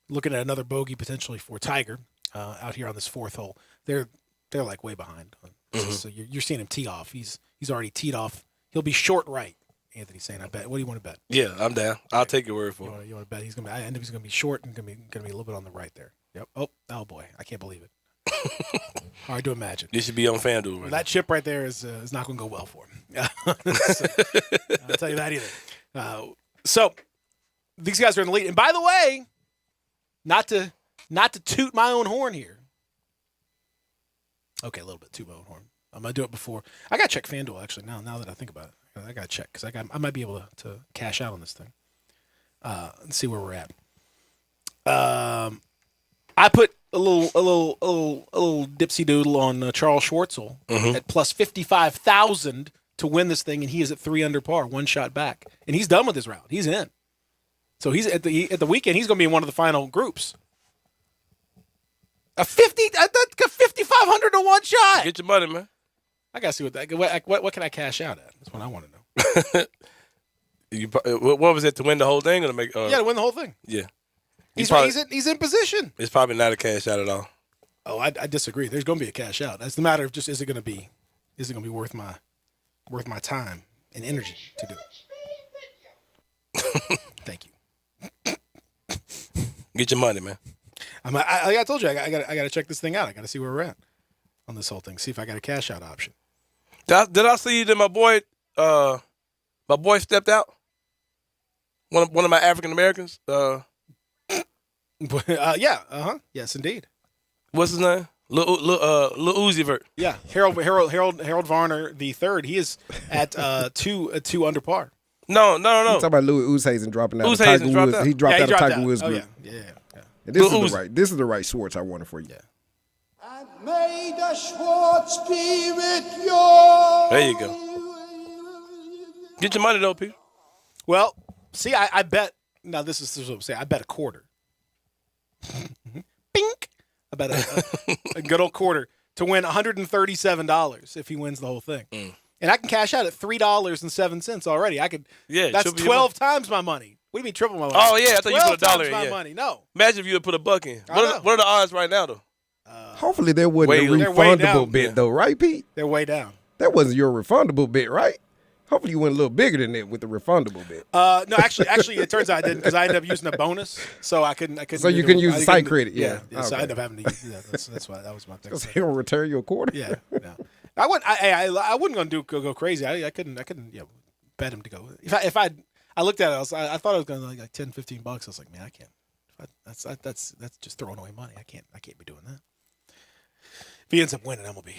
Looking at another bogey potentially for Tiger out here on this 4th hole. They're like way behind. Mm-hmm. So you're seeing him tee off. He's already teed off. He'll be short right. Anthony's saying, I bet. What do you want to bet? Yeah, I'm down. I'll take your word for it. You want to bet he's going to be? I end up he's going to be short and going to be a little bit on the right there. Yep. Oh boy, I can't believe it. Hard to imagine. You should be on FanDuel. Well, that chip right there is not going to go well for him. So, I'll tell you that either. So these guys are in the lead. And by the way, not to toot my own horn here, Okay, a little bit too low for him. I'm gonna do it before. I gotta check FanDuel actually. Now that I think about it, I gotta check because I might be able to cash out on this thing. And see where we're at. I put a little dipsy doodle on Charles Schwartzel at plus 55,000 to win this thing, and he is at 3 under par, one shot back, and he's done with his round. He's in. So he's at the weekend. He's going to be in one of the final groups. A 5,500 to one shot. Get your money, man. I got to see what can I cash out at? That's what I want to know. What was it, to win the whole thing or to make? Yeah, to win the whole thing. Yeah. He's in position. It's probably not a cash out at all. Oh, I disagree. There's going to be a cash out. It's the matter of just is it going to be worth my time and energy to do it. Thank you. Get your money, man. Like I told you, I got to check this thing out. I got to see where we're at on this whole thing. See if I got a cash out option. Did I see that my boy stepped out? One of my African Americans. Yeah. Yes, indeed. What's his name? Lil Uzi Vert. Yeah, Harold Varner the third. He is at two under par. No. You talking about Louis Oosthuizen dropping out of Oosthuizen Tiger dropped Woods. out. He dropped out of Tiger Woods Oh, group. yeah. And this is the right Schwartz I wanted for you. Yeah. May the Schwartz be with you. There you go. Get your money though, Peter. Well, see, I bet. Now this is what I'm saying. I bet a quarter. Bink. I bet a good old quarter to win $137 if he wins the whole thing. And I can cash out at $3.07 already. I could. Yeah, that's 12 times my money. What do you mean triple my money? Oh yeah, I thought you put $1 in. My Yeah. money. No. Imagine if you would put $1 in. What are the odds right now though? Hopefully there wasn't a they're way refundable down. bit though, right, Pete? They're way down. That wasn't your refundable bit, right? Hopefully you went a little bigger than that with the refundable bit. No, actually, it turns out I didn't because I ended up using a bonus, so I couldn't. So you couldn't use the site credit, yeah. So I Okay. ended up having to use that. That's why that was my thing. Because they don't return you a quarter. Yeah, no. I wasn't gonna go crazy. I couldn't bet him to go. If I looked at it, I thought I was gonna like $10-15. I was like, man, I can't. That's just throwing away money. I can't be doing that. If he ends up winning, I'm gonna be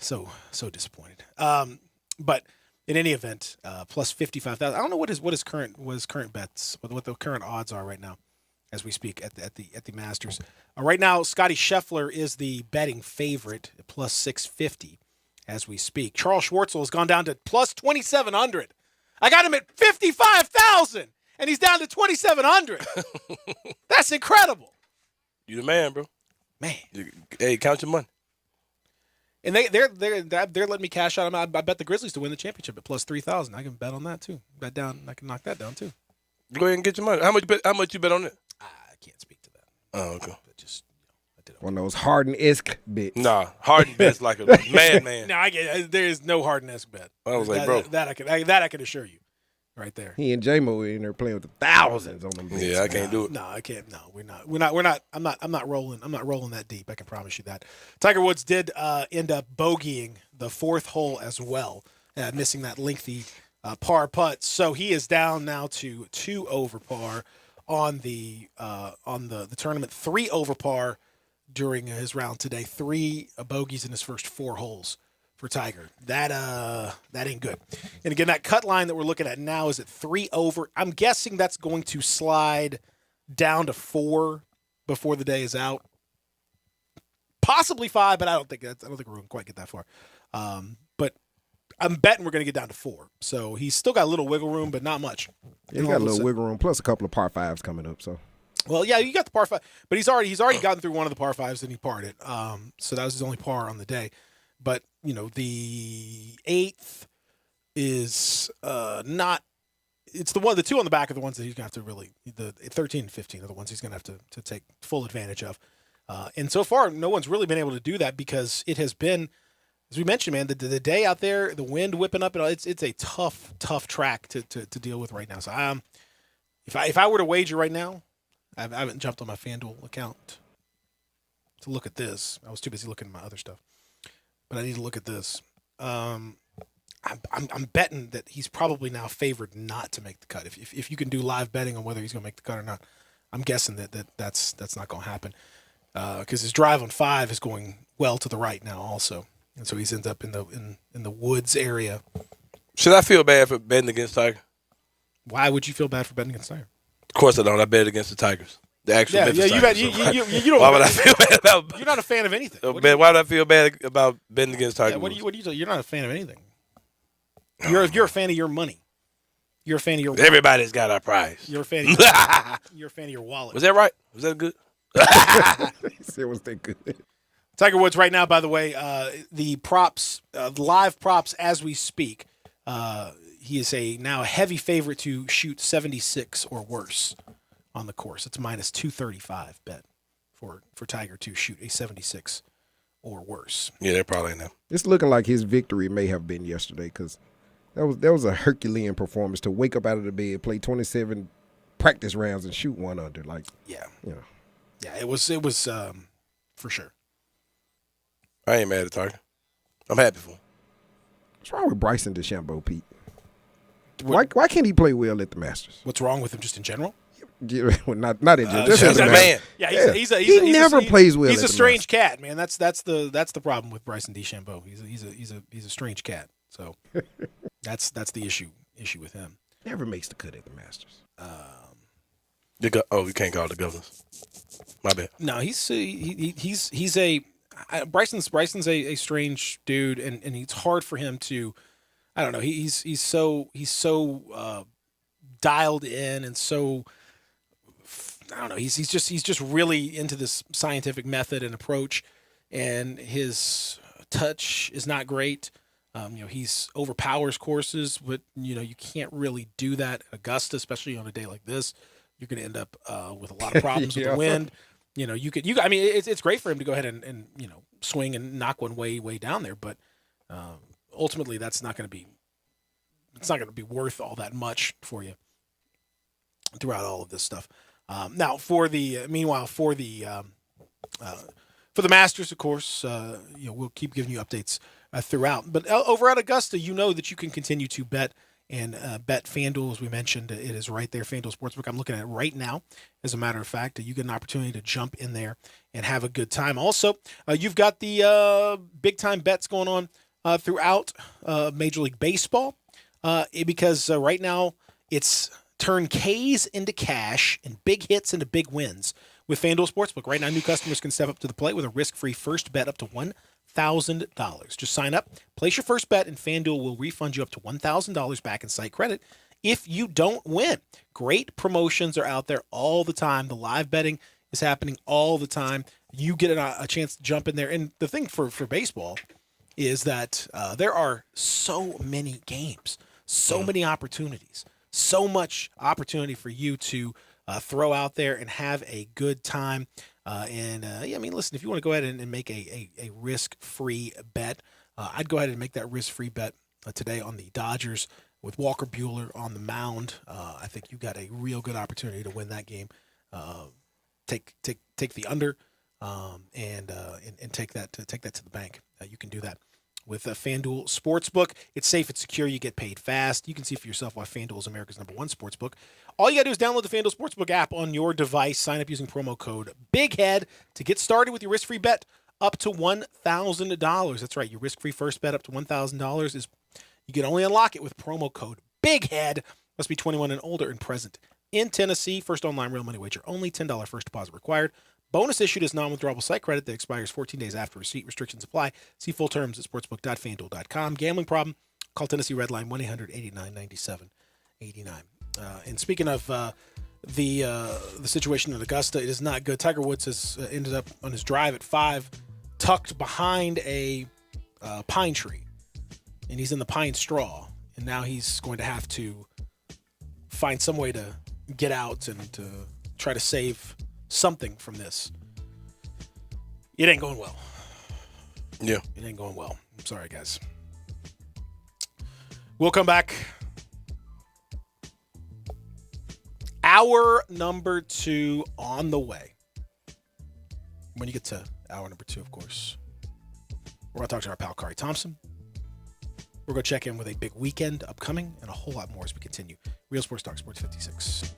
so disappointed. But in any event, plus 55,000. I don't know what his current bets, what the current odds are right now, as we speak at the Masters. Right now, Scotty Scheffler is the betting favorite at plus 650 as we speak. Charles Schwartzel has gone down to plus 2,700. I got him at 55,000, and he's down to 2,700. That's incredible. You the man, bro. Man. Hey, count your money. And they're letting me cash out. I bet the Grizzlies to win the championship at plus 3,000. I can bet on that too. I can knock that down too. Go ahead and get your money. How much you bet on it? I can't speak to that. Oh, okay. But just I did one of those Harden-esque bits. Nah, Harden bet's like a madman. No, I get. There is no Harden-esque bet. I was like, bro, that I can assure you, right there. He and J-Mo were in there playing with the thousands on them bits. Yeah, I can't do it. No, I can't. No, we're not. I'm not rolling. I'm not rolling that deep. I can promise you that. Tiger Woods did end up bogeying the fourth hole as well, missing that lengthy par putt. So he is down now to 2 over par on the tournament, 3 over par during his round today. 3 bogeys in his first 4 holes for Tiger. That ain't good. And again, that cut line that we're looking at now is at 3 over. I'm guessing that's going to slide down to 4 before the day is out. Possibly 5, but I don't think we're going to quite get that far. But I'm betting we're going to get down to 4. So he's still got a little wiggle room, but not much. Yeah, he got a little wiggle room, plus a couple of par 5s coming up. So. Well, yeah, you got the par 5, but he's already gotten through one of the par 5s and he parred it. So that was his only par on the day. But the 8th is not. It's the 2 on the back are the ones that he's gonna have to really. The 13 and 15 are the ones he's gonna have to take full advantage of. And so far, no one's really been able to do that because it has been, as we mentioned, man, the day out there, the wind whipping up, and it's a tough track to deal with right now. So if I were to wager right now, I haven't jumped on my FanDuel account to look at this. I was too busy looking at my other stuff. But I need to look at this. I'm betting that he's probably now favored not to make the cut. If you can do live betting on whether he's going to make the cut or not, I'm guessing that's not going to happen. because his drive on 5 is going well to the right now also, and so he's ends up in the woods area. Should I feel bad for betting against Tiger? Why would you feel bad for betting against Tiger? Of course I don't. I bet against the Tigers. The actual Memphis you Tigers. bet. You don't. Why would I feel bad about? You're not a fan of anything. Why would I feel bad about betting against Tiger? What do you? You're not a fan of anything. You're a fan of your money. You're a fan of your. Everybody's got our prize. You're a fan. You're a fan of your wallet. Was that right? Was that good? It was that good. Tiger Woods right now, by the way, the props, live props as we speak. He is now a heavy favorite to shoot 76 or worse on the course. It's minus 235 bet for Tiger to shoot a 76 or worse. Yeah, they're probably now. It's looking like his victory may have been yesterday because that was a Herculean performance to wake up out of the bed, play 27 practice rounds, and shoot one under. Yeah, it was for sure. I ain't mad at Tiger. I'm happy for him. What's wrong with Bryson DeChambeau, Pete? Why can't he play well at the Masters? What's wrong with him just in general? Well, not in general. He's a man. Yeah, he never plays well. He's a strange cat, man. That's the problem with Bryson DeChambeau. He's a strange cat. So that's the issue with him. Never makes the cut at the Masters. You can't call it the Governors. My bad. No, Bryson's a strange dude, and it's hard for him to. I don't know. He's so dialed in and so. I don't know. He's just really into this scientific method and approach, and his touch is not great. He's overpowers courses, but you can't really do that at Augusta, especially on a day like this. You're going to end up with a lot of problems with the wind. I mean, it's great for him to go ahead and swing and knock one way down there, but ultimately that's not going to be. It's not going to be worth all that much for you throughout all of this stuff. Now, for the Masters, of course, we'll keep giving you updates throughout. But over at Augusta, you know that you can continue to bet and bet FanDuel, as we mentioned. It is right there, FanDuel Sportsbook. I'm looking at it right now. As a matter of fact, you get an opportunity to jump in there and have a good time. Also, you've got the big-time bets going on throughout Major League Baseball because right now it's turn Ks into cash and big hits into big wins with FanDuel Sportsbook. Right now, new customers can step up to the plate with a risk-free first bet up to $1,000. Just sign up, place your first bet, and FanDuel will refund you up to $1,000 back in site credit if you don't win. Great promotions are out there all the time. The live betting is happening all the time. You get a chance to jump in there. And the thing for baseball is that there are so many games, so many opportunities, so much opportunity for you to throw out there and have a good time. Listen, if you want to go ahead and make a risk-free bet, I'd go ahead and make that risk-free bet today on the Dodgers with Walker Buehler on the mound. I think you got a real good opportunity to win that game. Take the under and take that to the bank. You can do that with FanDuel Sportsbook. It's safe, it's secure, you get paid fast. You can see for yourself why FanDuel is America's #1 sportsbook. All you got to do is download the FanDuel Sportsbook app on your device. Sign up using promo code BIGHEAD to get started with your risk-free bet up to $1,000. That's right, your risk-free first bet up to $1,000 is you can only unlock it with promo code BIGHEAD. Must be 21 and older and present in Tennessee. First online real money wager only. $10 first deposit required. Bonus issued as non-withdrawable site credit that expires 14 days after receipt. Restrictions apply. See full terms at sportsbook.fanduel.com. Gambling problem? Call Tennessee Red Line 1-800-89-97-89. And speaking of the situation at Augusta, it is not good. Tiger Woods has ended up on his drive at 5, tucked behind a pine tree, and he's in the pine straw. And now he's going to have to find some way to get out and to try to save something from this. It ain't going well. Yeah. It ain't going well. I'm sorry, guys. We'll come back. Hour number 2 on the way. When you get to hour number 2, of course, we're going to talk to our pal Kari Thompson. We're going to check in with a big weekend upcoming and a whole lot more as we continue. Real Sports Talk, Sports 56.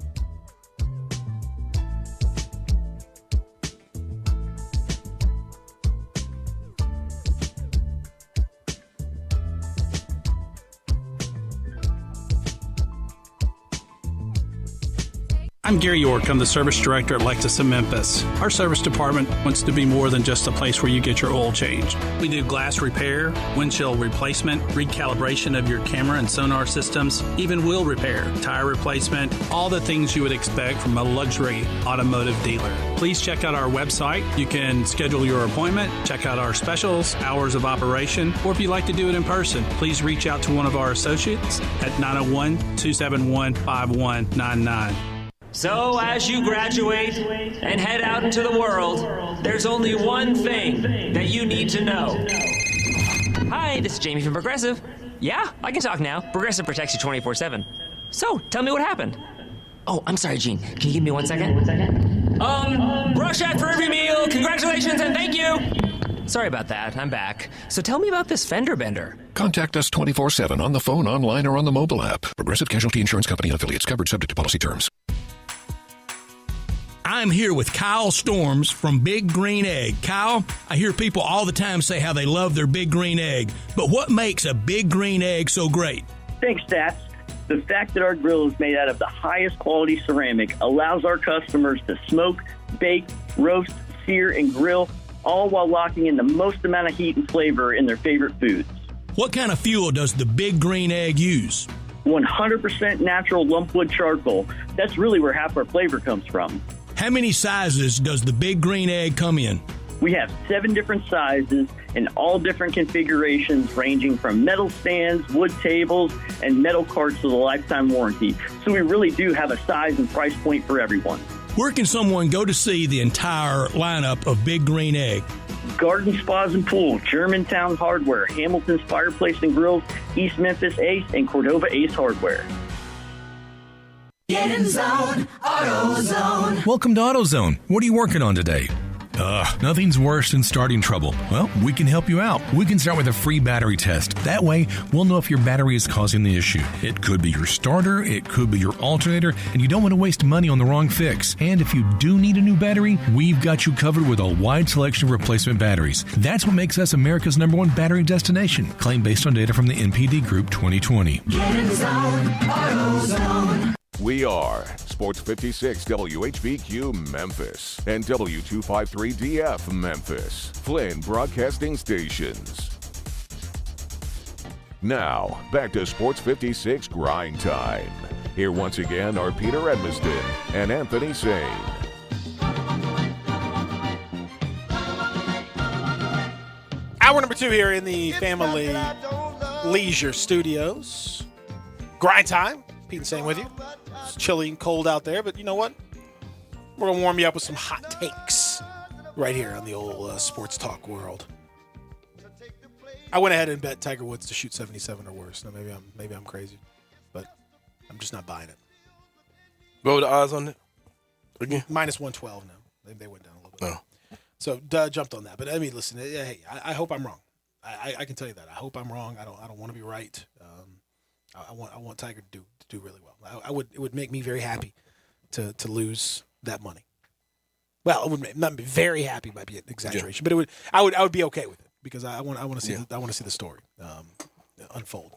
I'm Gary York. I'm the service director at Lexus of Memphis. Our service department wants to be more than just a place where you get your oil changed. We do glass repair, windshield replacement, recalibration of your camera and sonar systems, even wheel repair, tire replacement, all the things you would expect from a luxury automotive dealer. Please check out our website. You can schedule your appointment, check out our specials, hours of operation, or if you'd like to do it in person, please reach out to one of our associates at 901-271-5199. So, as you graduate and head out into the world, there's only one thing that you need to know. Hi, this is Jamie from Progressive. Yeah, I can talk now. Progressive protects you 24/7. So, tell me what happened. Oh, I'm sorry, Gene. Can you give me 1 second? Brush at for every meal. Congratulations and thank you. Sorry about that. I'm back. So tell me about this fender bender. Contact us 24/7 on the phone, online, or on the mobile app. Progressive Casualty Insurance Company and affiliates. Covered subject to policy terms. I'm here with Kyle Storms from Big Green Egg. Kyle, I hear people all the time say how they love their Big Green Egg, but what makes a Big Green Egg so great? Thanks, Stats. The fact that our grill is made out of the highest quality ceramic allows our customers to smoke, bake, roast, sear, and grill, all while locking in the most amount of heat and flavor in their favorite foods. What kind of fuel does the Big Green Egg use? 100% natural lumpwood charcoal. That's really where half our flavor comes from. How many sizes does the Big Green Egg come in? We have 7 different sizes and all different configurations ranging from metal stands, wood tables, and metal carts with a lifetime warranty. So we really do have a size and price point for everyone. Where can someone go to see the entire lineup of Big Green Egg? Garden Spas and Pool, Germantown Hardware, Hamilton's Fireplace and Grills, East Memphis Ace, and Cordova Ace Hardware. Get in zone, AutoZone. Welcome to AutoZone. What are you working on today? Nothing's worse than starting trouble. Well, we can help you out. We can start with a free battery test. That way, we'll know if your battery is causing the issue. It could be your starter, it could be your alternator, and you don't want to waste money on the wrong fix. And if you do need a new battery, we've got you covered with a wide selection of replacement batteries. That's what makes us America's #1 battery destination. Claim based on data from the NPD Group 2020. Get in zone, AutoZone. We are Sports 56 WHBQ Memphis and W253DF Memphis, Flynn Broadcasting Stations. Now, back to Sports 56 Grind Time. Here once again are Peter Edmiston and Anthony Sane. Hour number 2 here in the Family Leisure Studios. Grind Time. Pete and Sane with you. It's chilly and cold out there, but you know what? We're going to warm you up with some hot takes right here on the old sports talk world. I went ahead and bet Tiger Woods to shoot 77 or worse. Now maybe I'm crazy, but I'm just not buying it. What were the odds on it again? Minus 112 now. They went down a little bit. Oh. So jumped on that. But I mean, listen. Hey, I hope I'm wrong. I can tell you that. I hope I'm wrong. I don't want to be right. I want Tiger to do really well. It would make me very happy to lose that money. Well, it would not be very happy, might be an exaggeration, but I would be okay with it because I want to see the story unfold.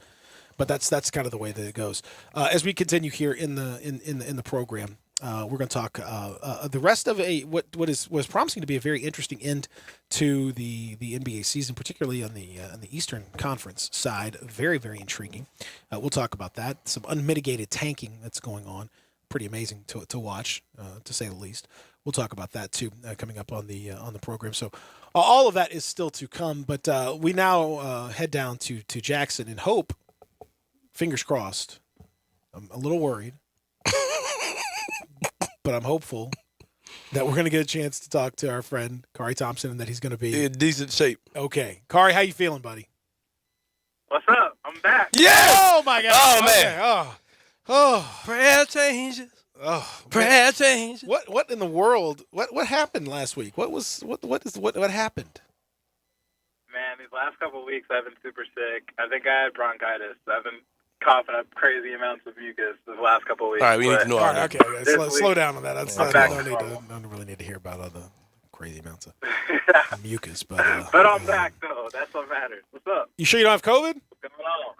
But that's kind of the way that it goes. As we continue here in the program, we're going to talk the rest of what was promising to be a very interesting end to the NBA season, particularly on the Eastern Conference side. Very, very intriguing. We'll talk about that. Some unmitigated tanking that's going on. Pretty amazing to watch, to say the least. We'll talk about that too coming up on the program. So all of that is still to come. But we now head down to Jackson and hope. Fingers crossed. I'm a little worried. But I'm hopeful that we're going to get a chance to talk to our friend, Kari Thompson, and that he's going to be in decent shape. Okay. Kari, how you feeling, buddy? What's up? I'm back. Yeah! Oh, my God. Oh, okay. man. Oh. Prayer changes. Oh. Prayer changes. What in the world? What happened last week? What happened? Man, these last couple of weeks I've been super sick. I think I had bronchitis. I've been coughing up crazy amounts of mucus the last couple of weeks. All right, we need to know. All right, okay. Slow down on that. I don't really need to hear about all the crazy amounts of mucus. But I'm back, though. That's what matters. What's up? You sure you don't have COVID? What's going on?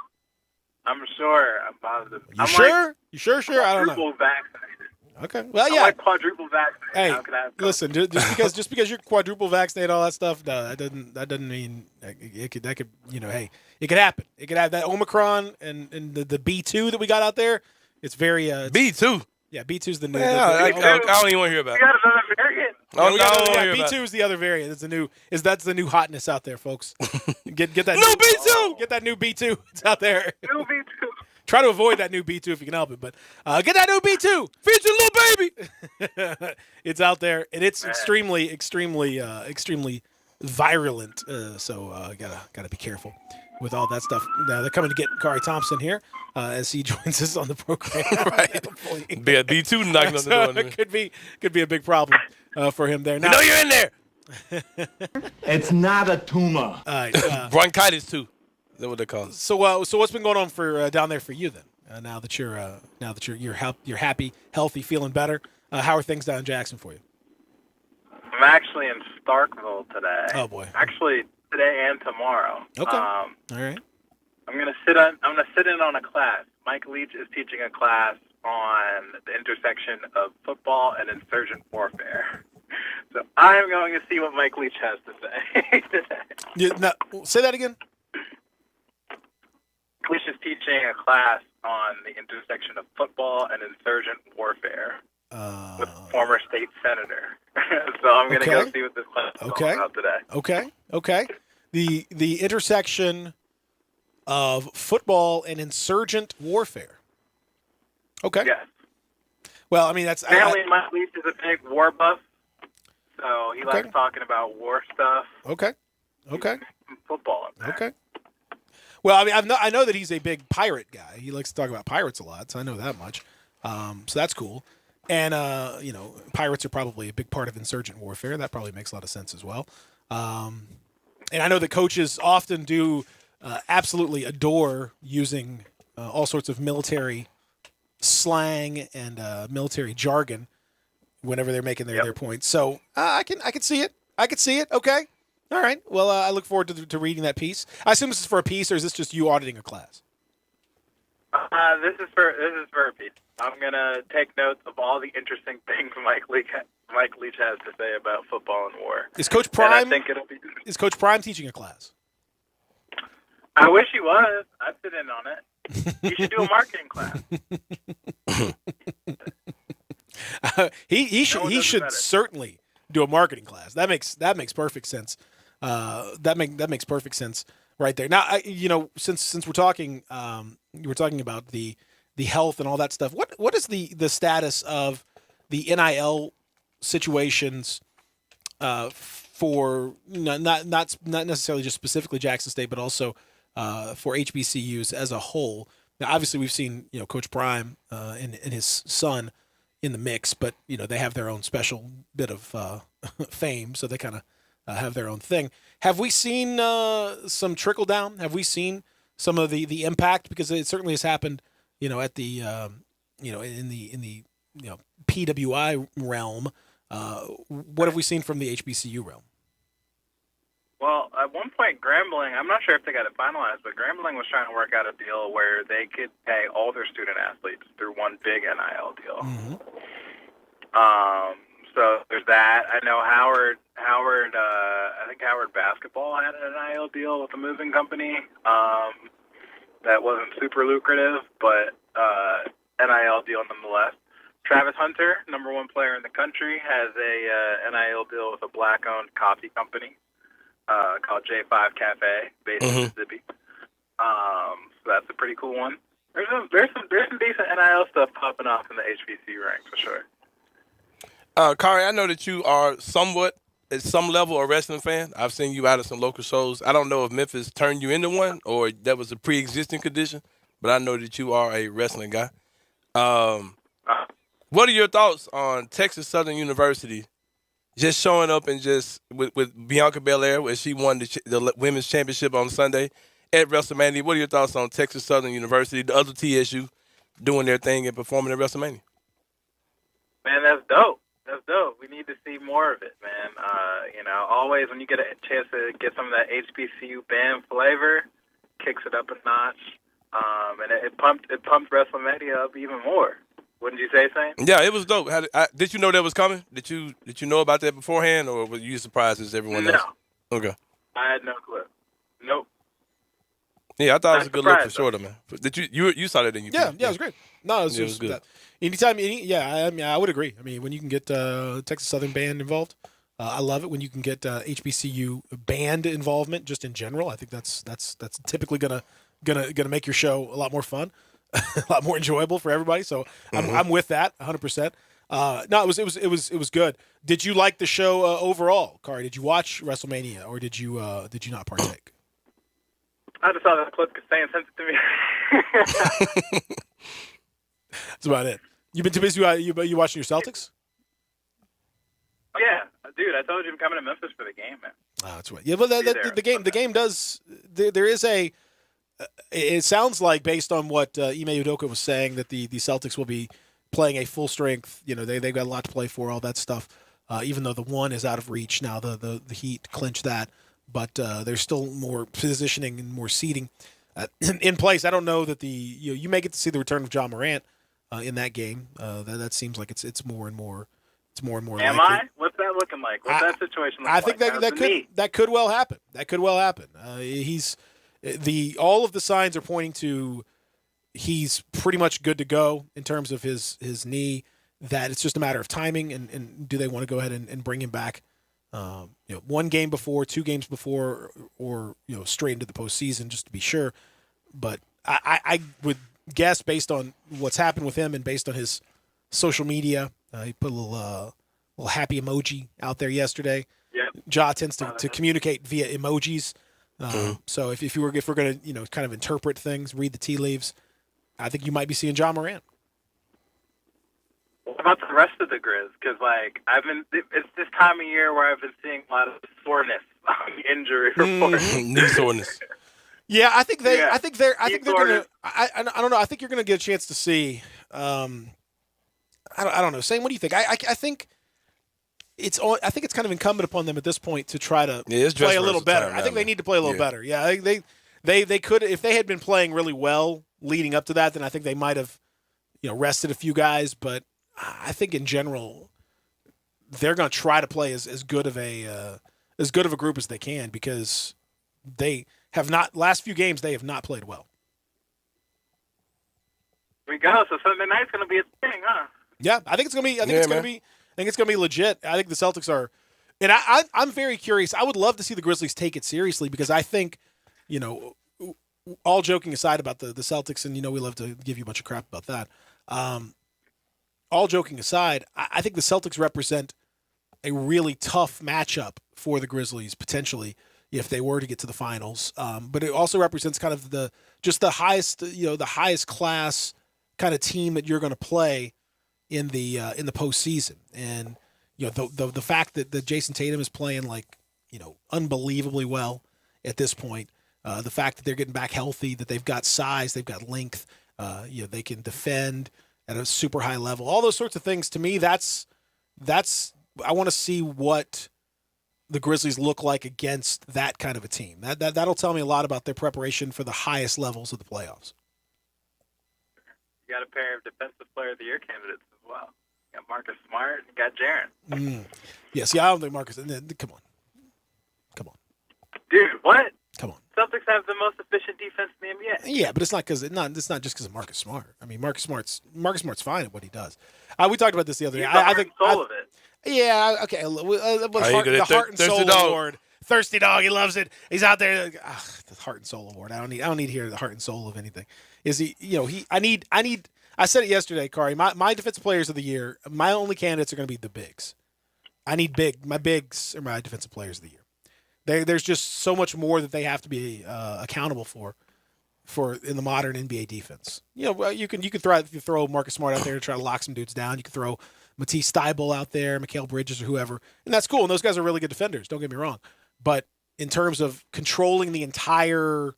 I'm sure. I'm positive. You sure? You sure? I don't know. Vaccinated. Okay. Well, I'm yeah. like quadruple vaccinated. Hey, How can I have listen. Just because you're quadruple vaccinated, all that stuff, no, that doesn't mean it could. That could, hey, it could happen. It could have that Omicron and the B2 that we got out there. It's very B2. Yeah, B2's the new. I don't even want to hear about We it. got another variant. B2 is the other variant. That's the new hotness out there, folks. Get that new B2. Get that new B2. It's out there. New B2. Try to avoid that new B2 if you can help it, but get that new B2. Feature little baby. It's out there, and it's extremely virulent. So gotta be careful with all that stuff. Now they're coming to get Kari Thompson here as he joins us on the program. Right. Be a B2 knocking on the door. It could be a big problem for him there. Now, I know you're in there. It's not a tumor. All right, bronchitis too. Is that what they call it? So what's been going on for down there for you then? Now that you're happy, healthy, feeling better. How are things down in Jackson for you? I'm actually in Starkville today. Oh boy. Actually, today and tomorrow. Okay. All right. I'm gonna sit in on a class. Mike Leach is teaching a class on the intersection of football and insurgent warfare. So I'm going to see what Mike Leach has to say today. Say that again. Leach is teaching a class on the intersection of football and insurgent warfare with former state senator. So I'm going to go see what this class is all about today. Okay. The intersection of football and insurgent warfare. Okay. Yes. Well, I mean that's apparently Mike Leach is a big war buff, so he likes talking about war stuff. Okay. Football. Okay. Well, I mean, I know that he's a big pirate guy. He likes to talk about pirates a lot, so I know that much. So that's cool. And, pirates are probably a big part of insurgent warfare. That probably makes a lot of sense as well. And I know that coaches often do absolutely adore using all sorts of military slang and military jargon whenever they're making their points. So I can see it. I can see it. Okay. All right. Well, I look forward to reading that piece. I assume this is for a piece, or is this just you auditing a class? This is for a piece. I'm gonna take notes of all the interesting things Mike Leach has to say about football and war. Is Coach Prime? And I think it'll be. Is Coach Prime teaching a class? I wish he was. I'd sit in on it. You should do a marketing class. He should certainly do a marketing class. That makes perfect sense. That makes perfect sense right there. Now, since we're talking about the health and all that stuff, what is the status of the NIL situations for not necessarily just specifically Jackson State, but also for HBCUs as a whole? Now, obviously, we've seen Coach Prime and his son in the mix, but they have their own special bit of fame, so they kind of have their own thing. Have we seen some trickle down? Have we seen some of the impact? Because it certainly has happened, at the in the PWI realm. What have we seen from the HBCU realm? Well, at one point, Grambling, I'm not sure if they got it finalized, but Grambling was trying to work out a deal where they could pay all their student athletes through one big NIL deal. Mm-hmm. So there's that. I know Howard, I think Howard basketball had an NIL deal with a moving company that wasn't super lucrative, but NIL deal nonetheless. Travis Hunter, number one player in the country, has a NIL deal with a black-owned coffee company called J5 Cafe, based in Mississippi. So that's a pretty cool one. There's some decent NIL stuff popping off in the HBCU ranks for sure. Kari, I know that you are somewhat, at some level, a wrestling fan. I've seen you out of some local shows. I don't know if Memphis turned you into one or that was a pre-existing condition, but I know that you are a wrestling guy. What are your thoughts on Texas Southern University just showing up and just with Bianca Belair, where she won the women's championship on Sunday at WrestleMania? What are your thoughts on Texas Southern University, the other TSU, doing their thing and performing at WrestleMania? Man, that's dope. That's dope. We need to see more of it, man. Always when you get a chance to get some of that HBCU band flavor, kicks it up a notch, and it pumped WrestleMania up even more. Wouldn't you say, Saint? Yeah, it was dope. Did you know that was coming? Did you know about that beforehand, or were you surprised as everyone else? No. Okay. I had no clue. Nope. Yeah, I thought it was a good look for surprised, sure, though, man. Did you saw that in your Yeah, it was great. No, it was good. Anytime, I would agree. I mean, when you can get Texas Southern Band involved, I love it. When you can get HBCU band involvement, just in general, I think that's typically gonna make your show a lot more fun, a lot more enjoyable for everybody. So I'm with that 100%. No, it was good. Did you like the show overall, Kari? Did you watch WrestleMania, or did you not partake? I just saw that clip because Saint sent it to me. That's about it. You've been too busy. You watching your Celtics? Yeah, dude, I told you I'm coming to Memphis for the game, man. Oh, that's right. Yeah, but the game does. There is a. It sounds like, based on what Ime Udoka was saying, that the Celtics will be playing a full strength. You know, they've got a lot to play for, all that stuff. Even though the one is out of reach now, the Heat clinched that, but there's still more positioning and more seeding in place. I don't know that you may get to see the return of John Morant in that game. That seems like it's more and more. It's more and more. Am likely. I? What's that looking like? What's that situation looking I think like? that could well happen. That could well happen. All of the signs are pointing to he's pretty much good to go in terms of his knee. That it's just a matter of timing and do they want to go ahead and bring him back? One game before, 2 games before, or straight into the postseason just to be sure. But I would guess, based on what's happened with him and based on his social media, he put a little happy emoji out there yesterday. Yep. Ja tends to communicate via emojis. So if we're going to kind of interpret things, read the tea leaves, I think you might be seeing John Morant. What about the rest of the Grizz? Because it's this time of year where I've been seeing a lot of soreness on the injury report. Knee soreness. Yeah, I think they're gonna. I don't know. I think you're gonna get a chance to see. I don't know. Sam, what do you think? I think I think it's kind of incumbent upon them at this point to try to play a little better. I think they need to play a little better. Yeah, I think they could, if they had been playing really well leading up to that, then I think they might have rested a few guys. But I think in general they're going to try to play as good of a group as they can, because they have not, last few games they have not played well. There we go. So Sunday night's going to be a thing, huh? Yeah, I think it's gonna be. I think it's gonna be legit. I think the Celtics are, and I'm very curious. I would love to see the Grizzlies take it seriously, because I think, all joking aside about the Celtics, and we love to give you a bunch of crap about that. All joking aside, I think the Celtics represent a really tough matchup for the Grizzlies potentially if they were to get to the finals. But it also represents kind of the highest class kind of team that you're going to play in the postseason. And the fact that Jason Tatum is playing unbelievably well at this point, the fact that they're getting back healthy, that they've got size, they've got length, they can defend at a super high level, all those sorts of things. To me, that's I want to see what the Grizzlies look like against that kind of a team. That'll tell me a lot about their preparation for the highest levels of the playoffs. You got a pair of Defensive Player of the Year candidates as well. You got Marcus Smart and you got Jaren. Yes, I don't think Marcus. Come on. Dude, what? Come on. Celtics have the most efficient defense in the NBA. Yeah, but it's not just because of Marcus Smart. I mean, Marcus Smart's fine at what he does. We talked about this the other day. I think soul of it. Yeah. Okay. The Heart and Soul Award. Thirsty dog. He loves it. He's out there. The Heart and Soul Award. I don't need to hear the heart and soul of anything. Is he? I said it yesterday, Kari. My defensive players of the year, my only candidates are going to be the bigs. I need my bigs are my defensive players of the year. There's just so much more that they have to be accountable for in the modern NBA defense. You can throw Marcus Smart out there to try to lock some dudes down. You can throw Matisse Thybulle out there, Mikal Bridges, or whoever, and that's cool. And those guys are really good defenders. Don't get me wrong, but in terms of controlling the entire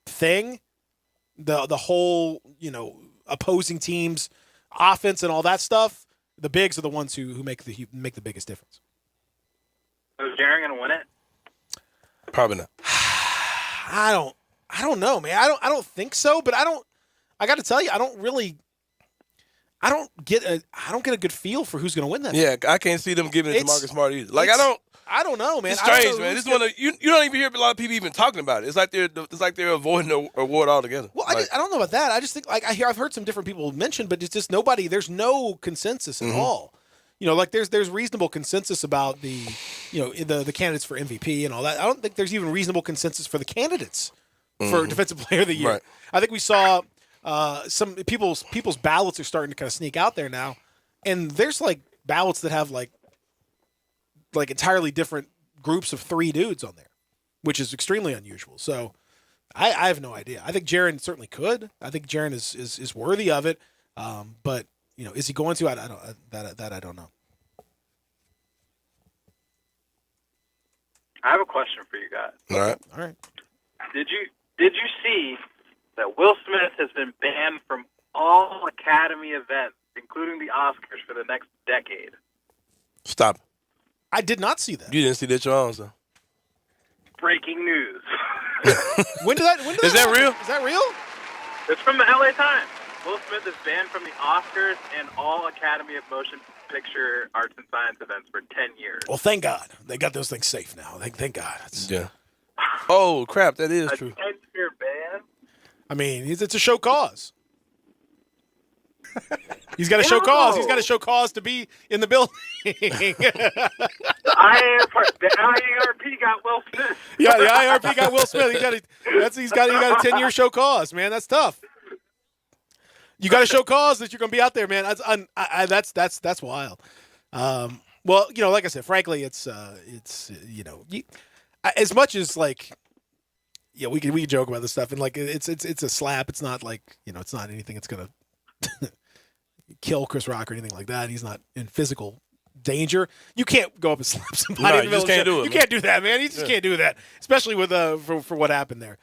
thing, the whole opposing teams' offense and all that stuff, the bigs are the ones who make the biggest difference. So is Jaren going to win it? Probably not. I don't know, man. I don't think so, but I got to tell you, I don't really I don't get a good feel for who's going to win that. Yeah, I can't see them giving it to Marcus Smart either. Like I don't know, man. It's strange, man. This is one of you don't even hear a lot of people even talking about it. It's like they're avoiding the award altogether. Well, like, I don't know about that. I just think I've heard some different people mention, but it's just nobody. There's no consensus at all. Like there's reasonable consensus about the candidates for MVP and all that. I don't think there's even reasonable consensus for the candidates for Defensive Player of the Year. Right. I think we saw some people's ballots are starting to kind of sneak out there now, and there's like ballots that have like entirely different groups of 3 dudes on there, which is extremely unusual. So I have no idea. I think Jaren certainly could. I think Jaren is worthy of it. But is he going to? I don't I don't know. I have a question for you guys. All right. Did you see that Will Smith has been banned from all Academy events, including the Oscars, for the next decade? Stop. I did not see that. You didn't see that your own, so. Breaking news. When did that Is that real? Is that real? It's from the LA Times. Will Smith is banned from the Oscars and all Academy of Motion Picture Arts and Science events for 10 years. Well, thank God. They got those things safe now. Thank God. Yeah. Oh, crap. That is true. 10-year ban? I mean, it's a show cause. He's got to show cause. He's got to show cause to be in the building. The IARP got Will Smith. Yeah, the IRP got Will Smith. He's got a 10-year show cause, man. That's tough. You got to show cause that you're going to be out there, man. That's wild. Well, like I said, frankly, it's as much as like, we can joke about this stuff, and like it's a slap. It's not like it's not anything that's going to kill Chris Rock or anything like that. He's not in physical danger. You can't go up and slap somebody. No, in the you just middle can't of the do it. You can't do that, man. You just can't do that, especially with for what happened there.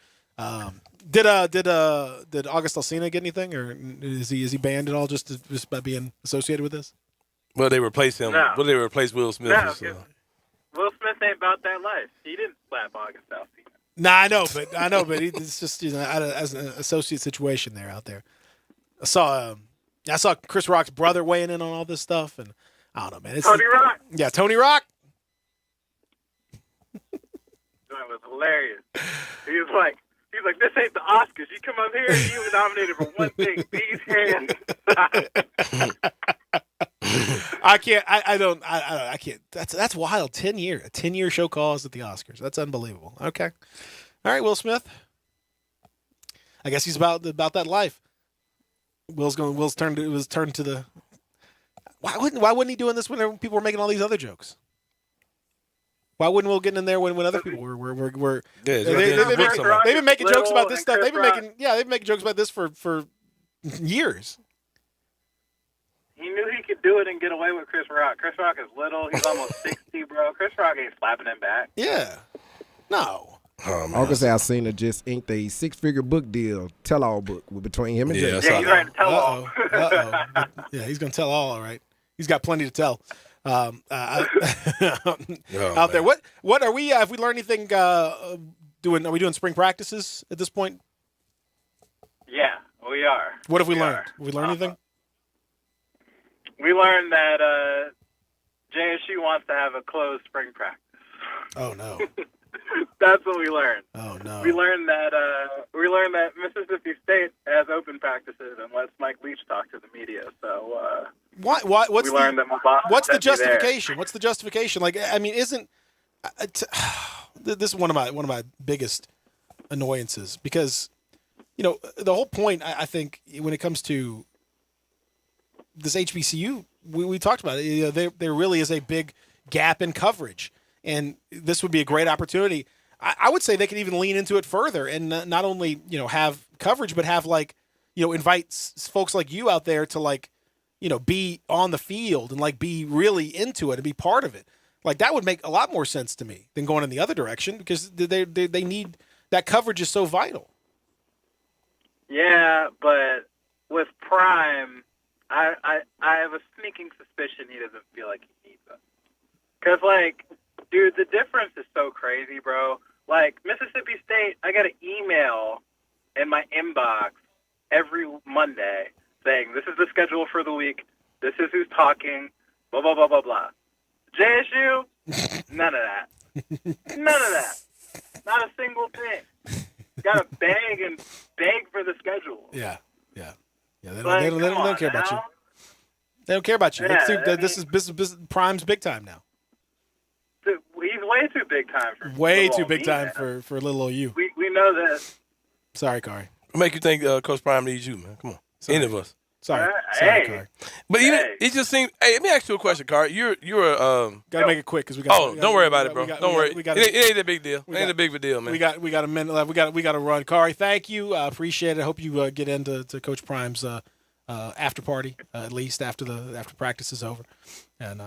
Did August Alsina get anything, or is he banned at all just by being associated with this? Well, they replaced him. No. Well, they replaced Will Smith. No, so. Will Smith ain't about that life. He didn't slap August Alsina. Nah, I know, but it's just as an associate situation there out there. I saw Chris Rock's brother weighing in on all this stuff, and I don't know, man. Tony Rock. Yeah, Tony Rock. That was hilarious. He was like, this ain't the Oscars. You come up here, you were nominated for one thing, these hands. I can't. That's wild. A 10-year show cause at the Oscars. That's unbelievable. Okay. All right, Will Smith. I guess he's about that life. Will's turned to the. Why wouldn't he doing this when people were making all these other jokes? Why wouldn't Will get in there when other people were they've been making jokes about this stuff. They've been making jokes about this for years. He knew he could do it and get away with Chris Rock. Chris Rock is little. He's almost 60, bro. Chris Rock ain't slapping him back. Yeah. No. Oh, man. August Alsina just inked a 6-figure book deal, tell-all book between him and Jay. Yeah, he's trying to tell all. Yeah, he's going to tell all right. He's got plenty to tell. Out there. What are we? Have we learned anything? Doing? Are we doing spring practices at this point? Yeah, we are. What have we learned? Have we learned anything? We learned that JSU wants to have a closed spring practice. Oh no. That's what we learned. Oh no. We learned that Mississippi State has open practices and lets Mike Leach talk to the media. So why? What's the justification? What's the justification? Like, I mean, isn't this is one of my biggest annoyances, because the whole point, I think, when it comes to this HBCU, we talked about it. There really is a big gap in coverage, and this would be a great opportunity. I would say they could even lean into it further and not only have coverage, but have invite folks like you out there to be on the field and be really into it and be part of it. Like, that would make a lot more sense to me than going in the other direction, because they need that coverage is so vital. Yeah, but with Prime, I have a sneaking suspicion he doesn't feel like he needs us. Because, dude, the difference is so crazy, bro. Mississippi State, I got an email in my inbox every Monday saying, this is the schedule for the week, this is who's talking, blah, blah, blah, blah, blah. JSU, none of that. None of that. Not a single thing. Got to beg for the schedule. Yeah. They don't care about you. They don't care about you. Yeah, This is business. Prime's big time now. He's way too big time for Way little too old big me, time man. for little old you. We know this. Sorry, Kari. Make you think Coach Prime needs you, man. Come on. Any of us. Sorry, Hey. Kari. But it just seems. Hey, let me ask you a question, Kari. You're Gotta make it quick because we got. don't worry about it, bro. Don't worry. We got. It ain't a big deal. It ain't a big of a deal, man. We got a minute left. We got to run. Kari, thank you. Appreciate it. Hope you get into Coach Prime's after party at least after practice is over, and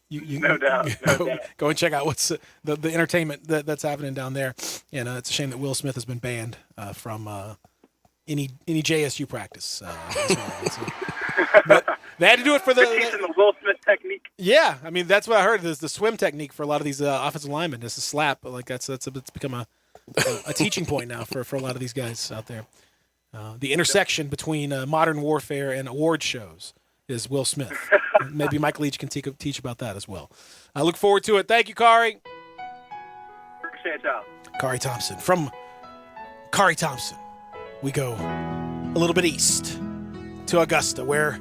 you No doubt. go and check out what's the entertainment that's happening down there. And it's a shame that Will Smith has been banned from any JSU practice. But they had to do it for They're teaching the Will Smith technique. Yeah, I mean that's what I heard. Is the swim technique for a lot of these offensive linemen. It's a slap, but like it's become a teaching point now for a lot of these guys out there. The intersection between modern warfare and award shows is Will Smith. Maybe Mike Leach can teach about that as well. I look forward to it. Thank you, Kari. Appreciate y'all. Kari Thompson. From Kari Thompson, we go a little bit east to Augusta, where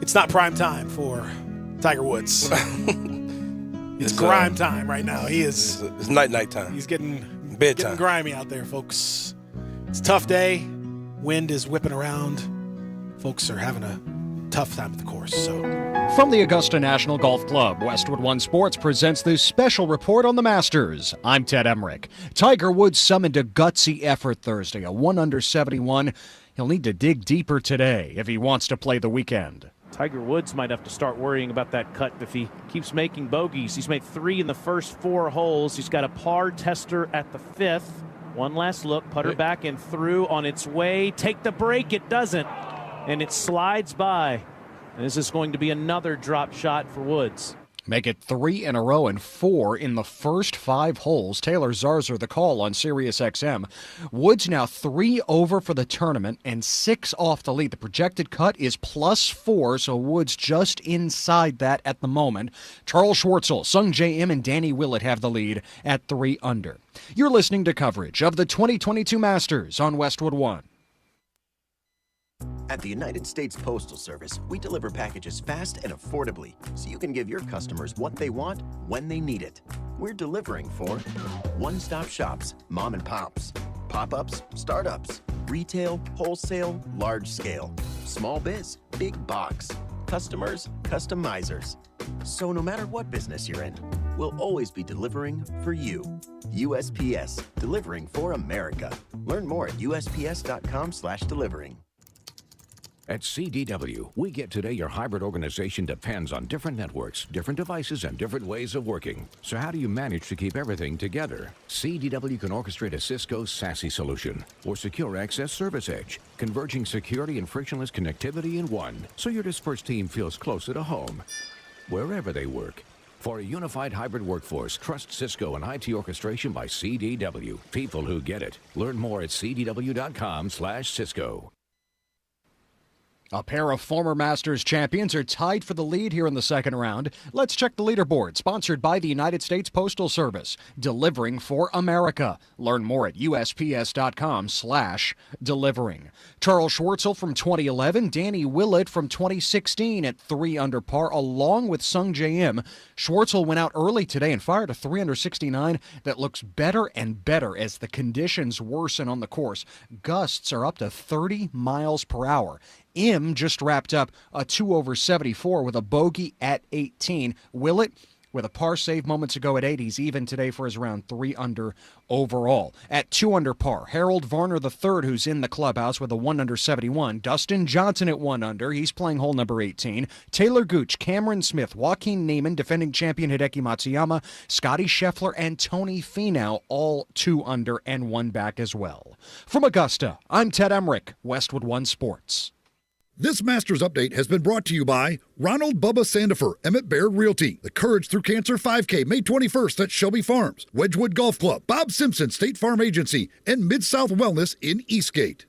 it's not prime time for Tiger Woods. It's grime time right now. It's night time. He's getting bedtime. Grimy out there, folks. It's a tough day. Wind is whipping around. Folks are having a tough time at the course. So, from the Augusta National Golf Club, Westwood One Sports presents this special report on the Masters. I'm Ted Emmerich. Tiger Woods summoned a gutsy effort Thursday, a 1-under 71. He'll need to dig deeper today if he wants to play the weekend. Tiger Woods might have to start worrying about that cut if he keeps making bogeys. He's made 3 in the first 4 holes. He's got a par tester at the 5th. One last look, putter back and through on its way. Take the break, it doesn't. And it slides by. And this is going to be another drop shot for Woods. Make it 3 in a row and 4 in the first 5 holes. Taylor Zarzour the call on SiriusXM. Woods now 3 over for the tournament and 6 off the lead. The projected cut is +4, so Woods just inside that at the moment. Charles Schwartzel, Sung J M, and Danny Willett have the lead at 3 under. You're listening to coverage of the 2022 Masters on Westwood One. At the United States Postal Service, we deliver packages fast and affordably, so you can give your customers what they want when they need it. We're delivering for one-stop shops, mom and pops, pop-ups, startups, retail, wholesale, large scale, small biz, big box, customers, customizers. So no matter what business you're in, we'll always be delivering for you. USPS, delivering for America. Learn more at usps.com/delivering. At CDW, we get today your hybrid organization depends on different networks, different devices, and different ways of working. So how do you manage to keep everything together? CDW can orchestrate a Cisco SASE solution or Secure Access Service Edge, converging security and frictionless connectivity in one, so your dispersed team feels closer to home, wherever they work. For a unified hybrid workforce, trust Cisco and IT orchestration by CDW. People who get it. Learn more at cdw.com/Cisco. A pair of former Masters champions are tied for the lead here in the second round. Let's check the leaderboard, sponsored by the United States Postal Service, delivering for America. Learn more at USPS.com/delivering. Charles Schwartzel from 2011, Danny Willett from 2016 at 3 under par, along with Sung J M. Schwartzel went out early today and fired a 3 under 69 that looks better and better as the conditions worsen on the course. Gusts are up to 30 miles per hour. Im just wrapped up a 2 over 74 with a bogey at 18. Willett, with a par save moments ago at 8, he's even today for his round 3 under overall. At 2 under par, Harold Varner III, who's in the clubhouse with a 1 under 71. Dustin Johnson at 1 under. He's playing hole number 18. Taylor Gooch, Cameron Smith, Joaquin Neiman, defending champion Hideki Matsuyama, Scotty Scheffler, and Tony Finau, all 2 under and 1 back as well. From Augusta, I'm Ted Emmerich, Westwood One Sports. This Masters Update has been brought to you by Ronald Bubba Sandifer, Emmett Baird Realty, the Courage Through Cancer 5K, May 21st at Shelby Farms, Wedgwood Golf Club, Bob Simpson State Farm Agency, and Mid-South Wellness in Eastgate.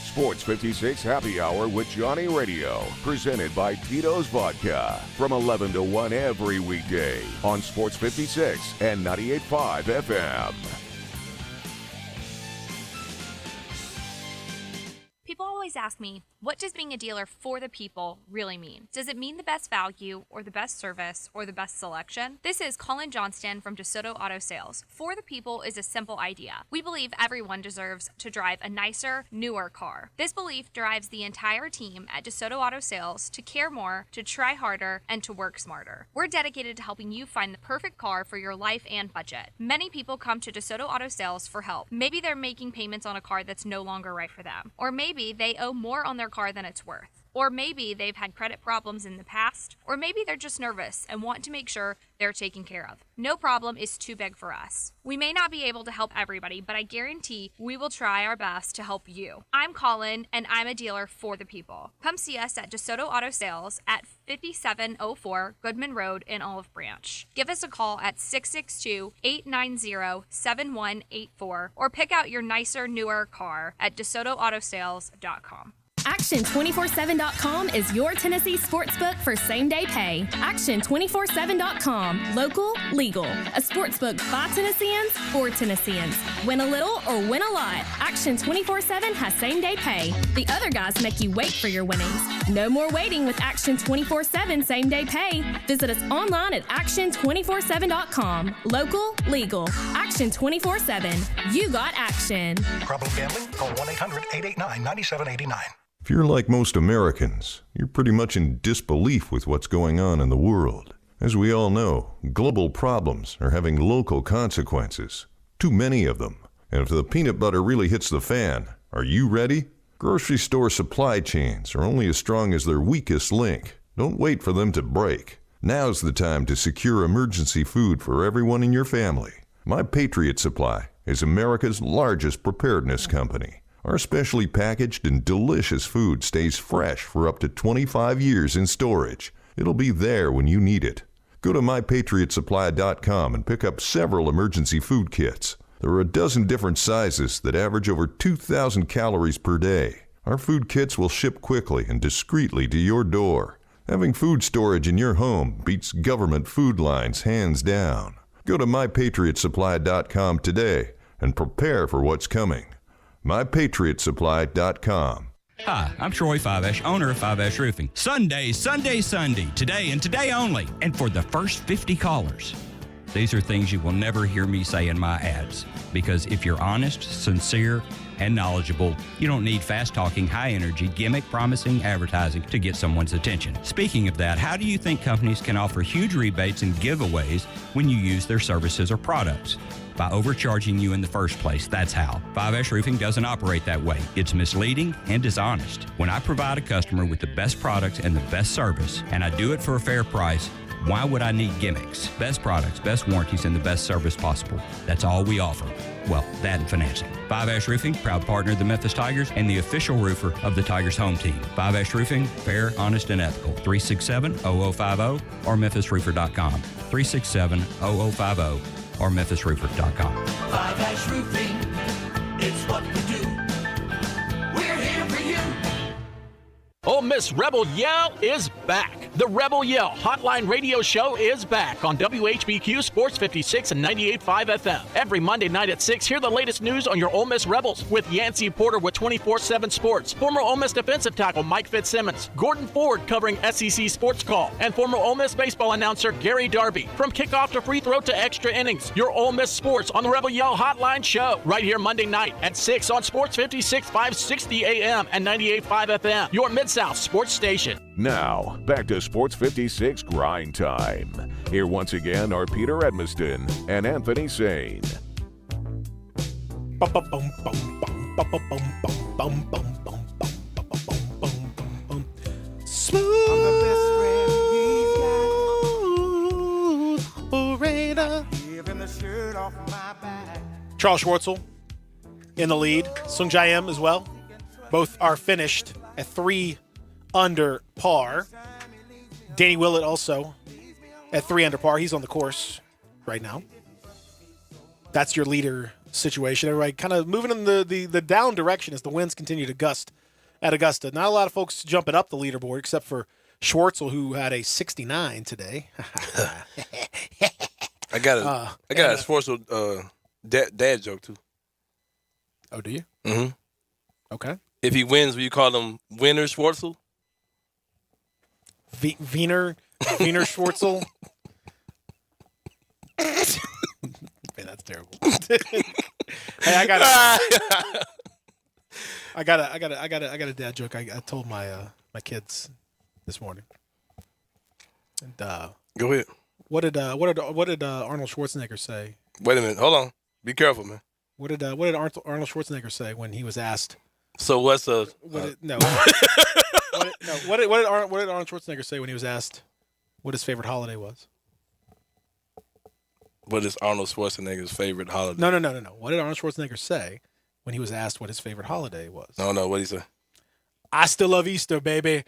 Sports 56 Happy Hour with Johnny Radio, presented by Tito's Vodka, from 11 to 1 every weekday on Sports 56 and 98.5 FM. People always ask me, what does being a dealer for the people really mean? Does it mean the best value or the best service or the best selection? This is Colin Johnston from DeSoto Auto Sales. For the people is a simple idea. We believe everyone deserves to drive a nicer, newer car. This belief drives the entire team at DeSoto Auto Sales to care more, to try harder, and to work smarter. We're dedicated to helping you find the perfect car for your life and budget. Many people come to DeSoto Auto Sales for help. Maybe they're making payments on a car that's no longer right for them. Or maybe they owe more on their car than it's worth. Or maybe they've had credit problems in the past. Or maybe they're just nervous and want to make sure they're taken care of. No problem is too big for us. We may not be able to help everybody, but I guarantee we will try our best to help you. I'm Colin, and I'm a dealer for the people. Come see us at DeSoto Auto Sales at 5704 Goodman Road in Olive Branch. Give us a call at 662-890-7184 or pick out your nicer, newer car at DeSotoAutoSales.com. Action247.com is your Tennessee sportsbook for same-day pay. Action247.com. Local, legal. A sportsbook by Tennesseans for Tennesseans. Win a little or win a lot. Action247 has same-day pay. The other guys make you wait for your winnings. No more waiting with Action247 same-day pay. Visit us online at Action247.com. Local, legal. Action247. You got action. Problem gambling? Call 1-800-889-9789. If you're like most Americans, you're pretty much in disbelief with what's going on in the world. As we all know, global problems are having local consequences. Too many of them. And if the peanut butter really hits the fan, are you ready? Grocery store supply chains are only as strong as their weakest link. Don't wait for them to break. Now's the time to secure emergency food for everyone in your family. My Patriot Supply is America's largest preparedness company. Our specially packaged and delicious food stays fresh for up to 25 years in storage. It'll be there when you need it. Go to MyPatriotSupply.com and pick up several emergency food kits. There are a dozen different sizes that average over 2,000 calories per day. Our food kits will ship quickly and discreetly to your door. Having food storage in your home beats government food lines hands down. Go to MyPatriotSupply.com today and prepare for what's coming. MyPatriotSupply.com. Hi, I'm Troy Fivesh, owner of Fivesh Roofing. Sunday, today and today only. And for the first 50 callers, these are things you will never hear me say in my ads. Because if you're honest, sincere, and knowledgeable, you don't need fast-talking, high-energy, gimmick-promising advertising to get someone's attention. Speaking of that, how do you think companies can offer huge rebates and giveaways when you use their services or products? By overcharging you in the first place, that's how. 5S Roofing doesn't operate that way. It's misleading and dishonest. When I provide a customer with the best products and the best service, and I do it for a fair price, why would I need gimmicks? Best products, best warranties, and the best service possible. That's all we offer. Well, that and financing. 5S Roofing, proud partner of the Memphis Tigers and the official roofer of the Tigers home team. 5S Roofing, fair, honest, and ethical. 367-0050 or memphisroofer.com. 367-0050 or memphisroofer.com. 5S Roofing, it's what we do. We're here for you. Ole Miss Rebel Yell is back. The Rebel Yell Hotline Radio Show is back on WHBQ Sports 56 and 98.5 FM. Every Monday night at 6, hear the latest news on your Ole Miss Rebels with Yancey Porter with 24/7 Sports, former Ole Miss defensive tackle Mike Fitzsimmons, Gordon Ford covering SEC Sports Call, and former Ole Miss baseball announcer Gary Darby. From kickoff to free throw to extra innings, your Ole Miss Sports on the Rebel Yell Hotline Show right here Monday night at 6 on Sports 56, 560 AM and 98.5 FM, your Mid-South sports station. Now, back to Sports 56 Grind Time. Here once again are Peter Edmiston and Anthony Sane. Smooth operator. Charles Schwartzel in the lead. Sung Jae-im as well. Both are finished at 3 under par. Danny Willett also at 3 under par. He's on the course right now. That's your leader situation. Everybody kind of moving in the down direction as the winds continue to gust at Augusta. Not a lot of folks jumping up the leaderboard except for Schwartzel, who had a 69 today. I got a sports dad joke too. Oh, do you? Mm-hmm. Okay. If he wins, will you call him Winner Schwartzel? Wiener Schwartzel. Man, that's terrible. Hey, I got a dad joke. I told my kids this morning. And go ahead. What did Arnold Schwarzenegger say? Wait a minute. Hold on. Be careful, man. What did Arnold Schwarzenegger say when he was asked? So what's a What did Arnold Schwarzenegger say when he was asked what his favorite holiday was? What is Arnold Schwarzenegger's favorite holiday? No. What did Arnold Schwarzenegger say when he was asked what his favorite holiday was? No. What did he say? I still love Easter, baby.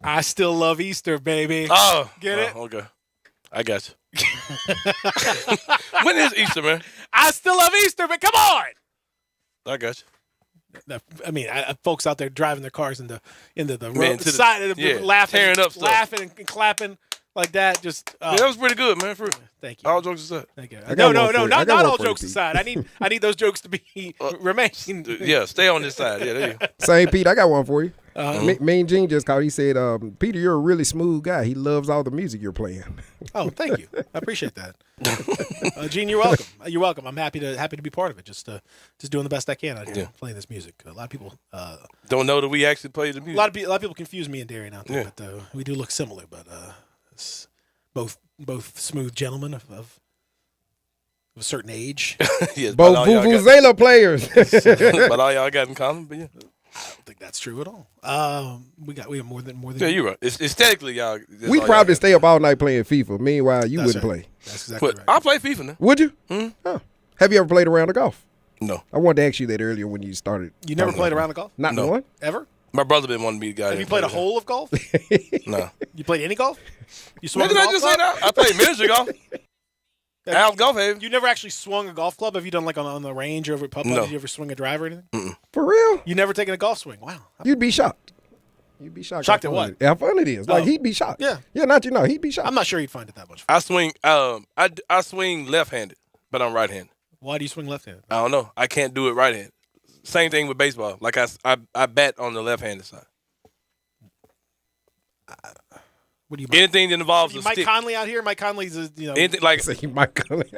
I still love Easter, baby. Oh, get it? Okay, I got you. When is Easter, man? I still love Easter, but come on. I got you. I mean, folks out there driving their cars into the Man, road, to the- side, yeah, laughing, tearing up stuff. laughing and clapping like that. Just Yeah, that was pretty good, man. Thank you. All jokes aside. Thank you. I got No, one for you. I not got one all for you, jokes Pete. aside. I need those jokes to be remain. Yeah, stay on this side. Yeah, there you go. Same, Pete. I got one for you. Uh-huh. Mean Gene just called. He said, Peter, you're a really smooth guy. He loves all the music you're playing. Oh, thank you. I appreciate that. Gene, you're welcome. You're welcome. I'm happy to be part of it. Just doing the best I can out here playing this music. A lot of people don't know that we actually play the music. A lot of people confuse me and Darian out there, Yeah. but we do look similar. But it's both smooth gentlemen of a certain age. Yes, Both but all y'all Vuvuzela players. but all y'all got in common. But yeah, I don't think that's true at all. We have more than. yeah, you're right. It's aesthetically, y'all. that's We all probably y'all stay up all night playing FIFA. Meanwhile, you That's wouldn't right. play. That's got. exactly But right. I'll play FIFA now. Would you? Hmm? Oh. Have you ever played a round of golf? No. I wanted to ask you that earlier when you started. You never talking played a about round of golf? Not No. one? Ever? My brother been wanting me to go. Have you played a hole of golf? No. You played any golf? You swung Did a I golf just say club? that? I played miniature golf. Al's Golf Haven. You never actually swung a golf club? Have you done like on the range over at Putt? No. Did you ever swing a drive or anything? For real? You never taken a golf swing? Wow. You'd be shocked. You'd be shocked. Shocked how at fun what? How fun it is. Like, Oh. he'd be shocked. Yeah. Yeah, not you know. He'd be shocked. I'm not sure you'd find it that much. I swing. I swing left-handed, but I'm right-handed. Why do you swing left-handed? I don't know. I can't do it right-handed. Same thing with baseball. Like I bat on the left-handed side. What do you? Anything that involves a Mike stick. Conley out here. Mike Conley's Anything like Say Mike Conley.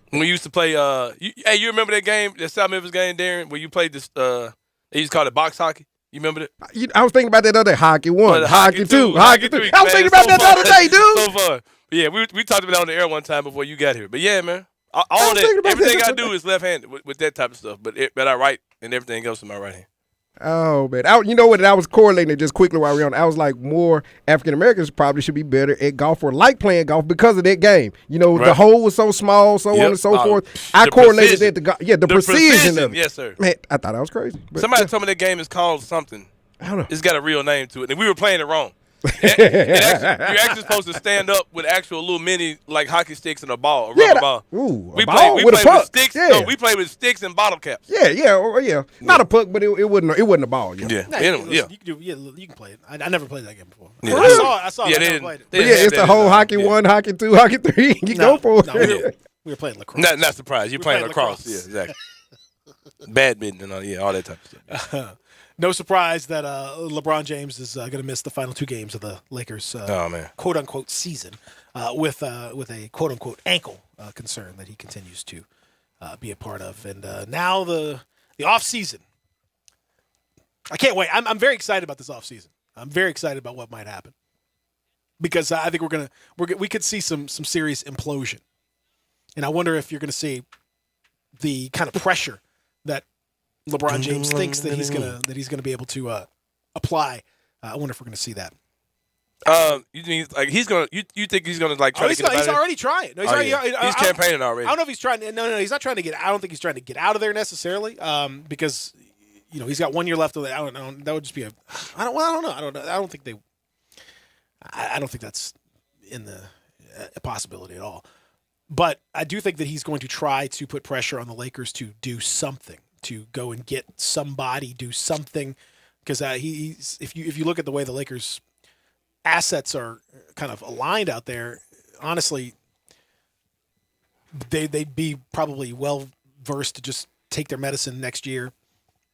when we used to play. Hey, you remember that game, that South Memphis game, Darren, where you played this? They used to call it box hockey. You remember that? I was thinking about that other hockey one, But hockey two, hockey three. I was man, thinking about so that the fun. other day, dude. So fun. But yeah, we talked about it on the air one time before you got here. But yeah, man, all was thinking that, about everything that. I do is left-handed with that type of stuff. But I write and everything else in my right hand. Oh man, you know what? I was correlating it just quickly while we were on. I was like, more African Americans probably should be better at golf or like playing golf because of that game. You know, the Right. hole was so small, so on Yep. and so Oh, forth. I the correlated precision. that to golf. Yeah, the precision of it. Yes, sir. Man, I thought I was crazy. But Somebody told me that game is called something. I don't know. It's got a real name to it, and we were playing it wrong. You're actually supposed to stand up with actual little mini like hockey sticks and a ball, a rubber ball. Ooh, We a played ball with a with puck. sticks. Yeah. No, we played with sticks and bottle caps. Yeah. Not a puck, but it wasn't a ball. Yeah. Yeah. Nah, Anyway, yeah. You can do. Yeah, you can play it. I never played that game before. Yeah. I saw. Yeah, it. I they never didn't- played it. they But didn't yeah, have it's that the in whole it. hockey Yeah. 1, hockey 2, hockey 3. You No, go for no, it. we were playing lacrosse. Not surprised. You're playing lacrosse. Yeah, exactly. Badminton and all that type of stuff. No surprise that LeBron James is going to miss the final 2 games of the Lakers' Oh, man. quote unquote season with a quote unquote ankle concern that he continues to be a part of. And now the off season. I can't wait. I'm very excited about this off season. I'm very excited about what might happen because I think we could see some serious implosion. And I wonder if you're going to see the kind of pressure that LeBron James thinks that he's gonna be able to apply. I wonder if we're gonna see that. You think like he's gonna? You think he's gonna like try to get he's out of already trying. No, he's Oh, already. yeah. He's campaigning already. I don't know if he's trying to. No, he's not trying to get. I don't think he's trying to get out of there necessarily. Because he's got 1 year left of it. I don't know. That would just be I don't know. I don't think they. I don't think that's in the a possibility at all. But I do think that he's going to try to put pressure on the Lakers to do something, to go and get somebody, do something, because he's if you look at the way the Lakers' assets are kind of aligned out there, honestly, they'd be probably well versed to just take their medicine next year.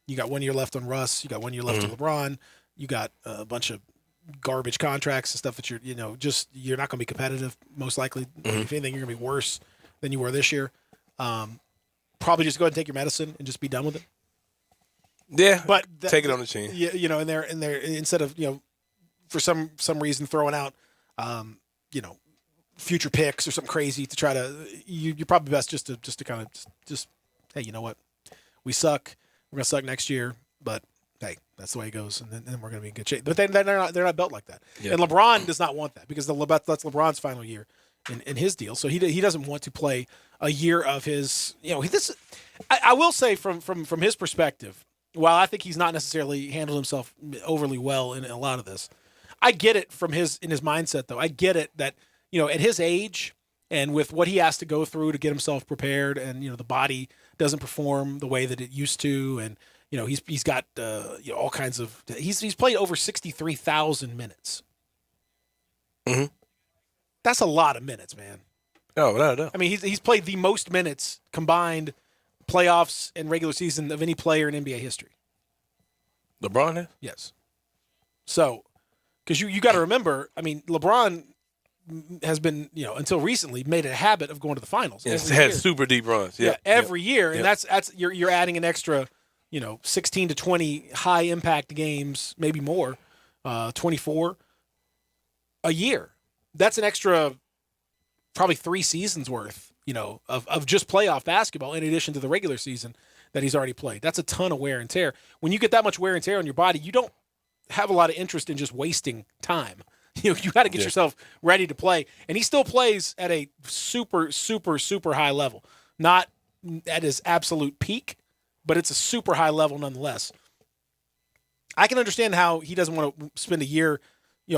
You got 1 year left on Russ. You got 1 year left on LeBron. You got a bunch of garbage contracts and stuff that you're not going to be competitive. Most likely, if anything, you're going to be worse than you were this year. Probably just go ahead and take your medicine and just be done with it. Yeah, but take it on the chin. Yeah, and they're instead of for some reason throwing out future picks or something crazy to try to you're probably best just to kind of just hey, you know what, we suck. We're gonna suck next year, but hey, that's the way it goes, and then we're gonna be in good shape. But they're not built like that. Yeah. And LeBron does not want that because that's LeBron's final year in his deal. So he doesn't want to play a year of his. I will say from his perspective, while I think he's not necessarily handled himself overly well in a lot of this, I get it in his mindset though. I get it that at his age and with what he has to go through to get himself prepared, and the body doesn't perform the way that it used to, and he's got all kinds of he's played over 63,000 minutes. Mm-hmm. That's a lot of minutes, man. Oh, without a doubt. I mean, he's played the most minutes combined playoffs and regular season of any player in NBA history. LeBron has? Yes. So, because you got to remember, I mean, LeBron has been, until recently, made it a habit of going to the finals. Yes, had super deep runs. Yeah, every year, and that's you're adding an extra, 16 to 20 high impact games, maybe more, 24 a year. That's an extra, probably 3 seasons worth, of just playoff basketball in addition to the regular season that he's already played. That's a ton of wear and tear. When you get that much wear and tear on your body, you don't have a lot of interest in just wasting time. You got to get yourself ready to play. And he still plays at a super, super, super high level. Not at his absolute peak, but it's a super high level nonetheless. I can understand how he doesn't want to spend a year,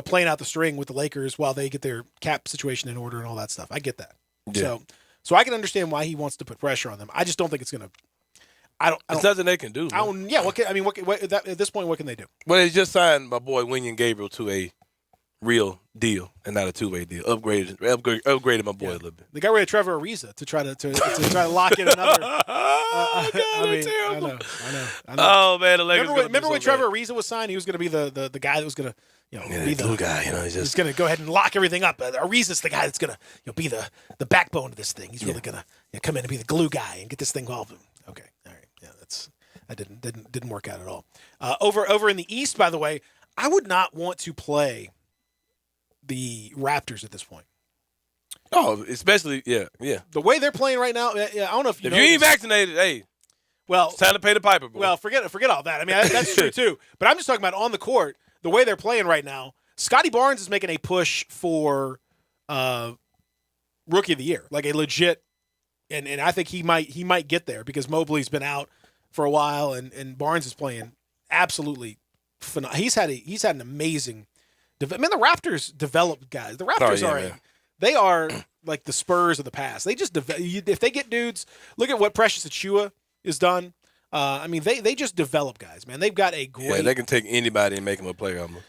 playing out the string with the Lakers while they get their cap situation in order and all that stuff. I get that. Yeah. So I can understand why he wants to put pressure on them. I just don't think it's going to. It's nothing they can do. At this point, what can they do? Well, they just signed my boy Wenyen Gabriel to a real deal and not a two-way deal. Upgraded my boy a little bit. They got rid of Trevor Ariza to try to lock in another. Terrible. I know. Oh man, the Lakers. Remember when Trevor Ariza was signed? He was going to be the guy that was going to be the glue guy. He's going to go ahead and lock everything up. Ariza's the guy that's going to be the backbone of this thing. He's really going to come in and be the glue guy and get this thing involved. Okay, all right, yeah, that didn't work out at all. Over in the East, by the way, I would not want to play the Raptors at this point. Oh, especially yeah. The way they're playing right now, I don't know if you ain't vaccinated, hey. Well, it's time to pay the piper, boy. Well, forget all that. I mean, that's true too. But I'm just talking about on the court, the way they're playing right now. Scotty Barnes is making a push for Rookie of the Year, like a legit, and I think he might get there because Mobley's been out for a while, and Barnes is playing absolutely phenomenal. He's had an amazing. The Raptors developed guys. The Raptors they are like the Spurs of the past. They just if they get dudes, look at what Precious Achiuwa has done. I mean, they just develop guys, man. They've got a great. Yeah, they can take anybody and make them a player. Almost.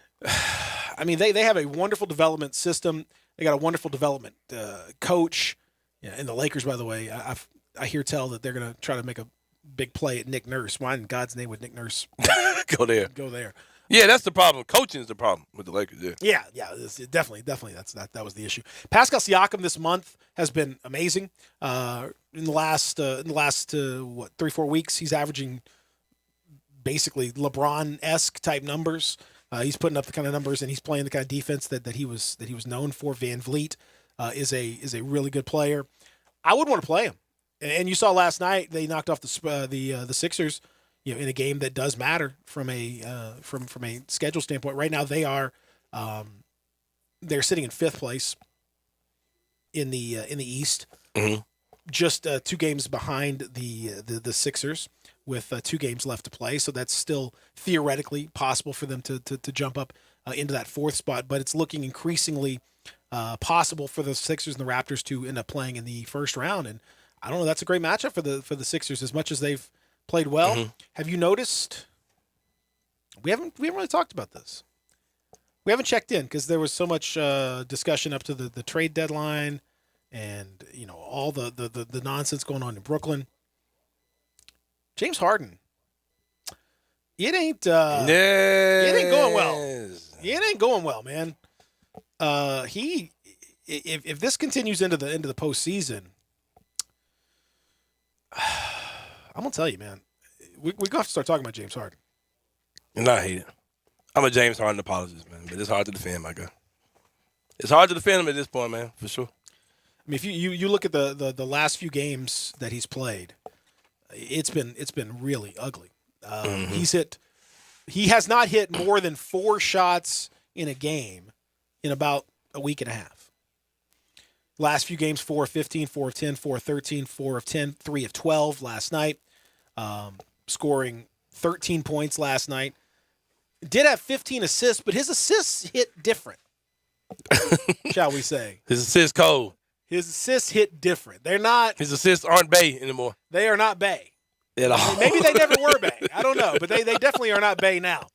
I mean, they have a wonderful development system. They got a wonderful development coach. Yeah, and the Lakers, by the way, I hear tell that they're going to try to make a big play at Nick Nurse. Why in God's name would Nick Nurse go there? Go there. Yeah, that's the problem. Coaching is the problem with the Lakers. Yeah, definitely. That was the issue. Pascal Siakam this month has been amazing. In the last 3-4 weeks, he's averaging basically LeBron-esque type numbers. He's putting up the kind of numbers, and he's playing the kind of defense that he was known for. Van Vliet is a really good player. I would want to play him, and you saw last night they knocked off the Sixers. In a game that does matter from a schedule standpoint. Right now they are they're sitting in 5th place in the East, just 2 games behind the Sixers with 2 games left to play. So that's still theoretically possible for them to jump up into that 4th spot. But it's looking increasingly possible for the Sixers and the Raptors to end up playing in the first round. And I don't know. That's a great matchup for the Sixers as much as they've played well. Have you noticed? We haven't really talked about this. We haven't checked in because there was so much discussion up to the trade deadline, and all the nonsense going on in Brooklyn. James Harden. It ain't going well. It ain't going well, man. If this continues into the postseason, I'm gonna tell you, man, we have to start talking about James Harden. And I hate it. I'm a James Harden apologist, man, but it's hard to defend, my guy. It's hard to defend him at this point, man, for sure. I mean, if you look at the last few games that he's played, it's been really ugly. He has not hit more than 4 shots in a game in about a week and a half. Last few games, 4 of 15, 4 of 10, 4 of 13, 4 of 10, 3 of 12 last night. Scoring 13 points last night. Did have 15 assists, but his assists hit different, shall we say. His assists cold. His assists hit different. They're not. His assists aren't Bay anymore. They are not Bay. At all. Maybe they never were Bay. I don't know, but they definitely are not Bay now.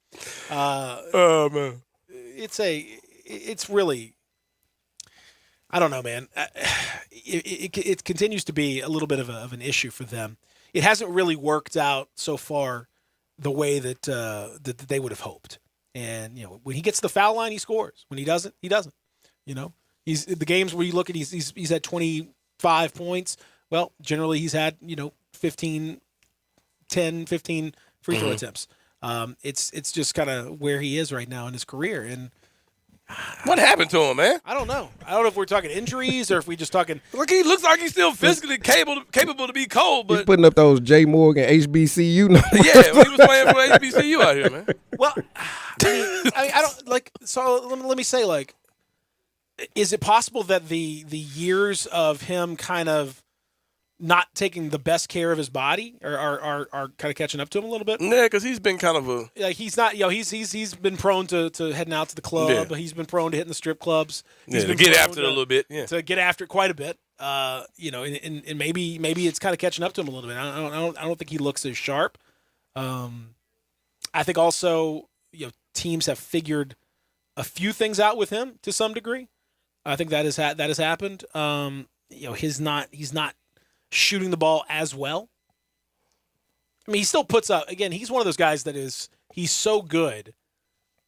Oh man, it's really. I don't know, man. It continues to be a little bit of an issue for them. It hasn't really worked out so far the way that they would have hoped. And when he gets to the foul line, he scores. When he doesn't, he doesn't. He's the games where you look at he's had 25 points. Well, generally he's had 15 free throw attempts. It's just kind of where he is right now in his career. And what happened to him, man? I don't know. I don't know if we're talking injuries or if we just talking. Look, he looks like he's still physically capable to be cold, but he's putting up those J. Morgan HBCU numbers. Yeah, when he was playing for HBCU out here, man. Well, I don't like. So let me say, like, is it possible that the years of him kind of not taking the best care of his body are kind of catching up to him a little bit? Yeah, because he's been kind of a he's not he's been prone to heading out to the club. Yeah. He's been prone to hitting the strip clubs. He's to been get prone after it a little bit. Yeah, to get after it quite a bit. And maybe it's kind of catching up to him a little bit. I don't think he looks as sharp. I think also teams have figured a few things out with him to some degree. I think that has happened. He's not shooting the ball as well. I mean, he still puts up. Again, he's one of those guys he's so good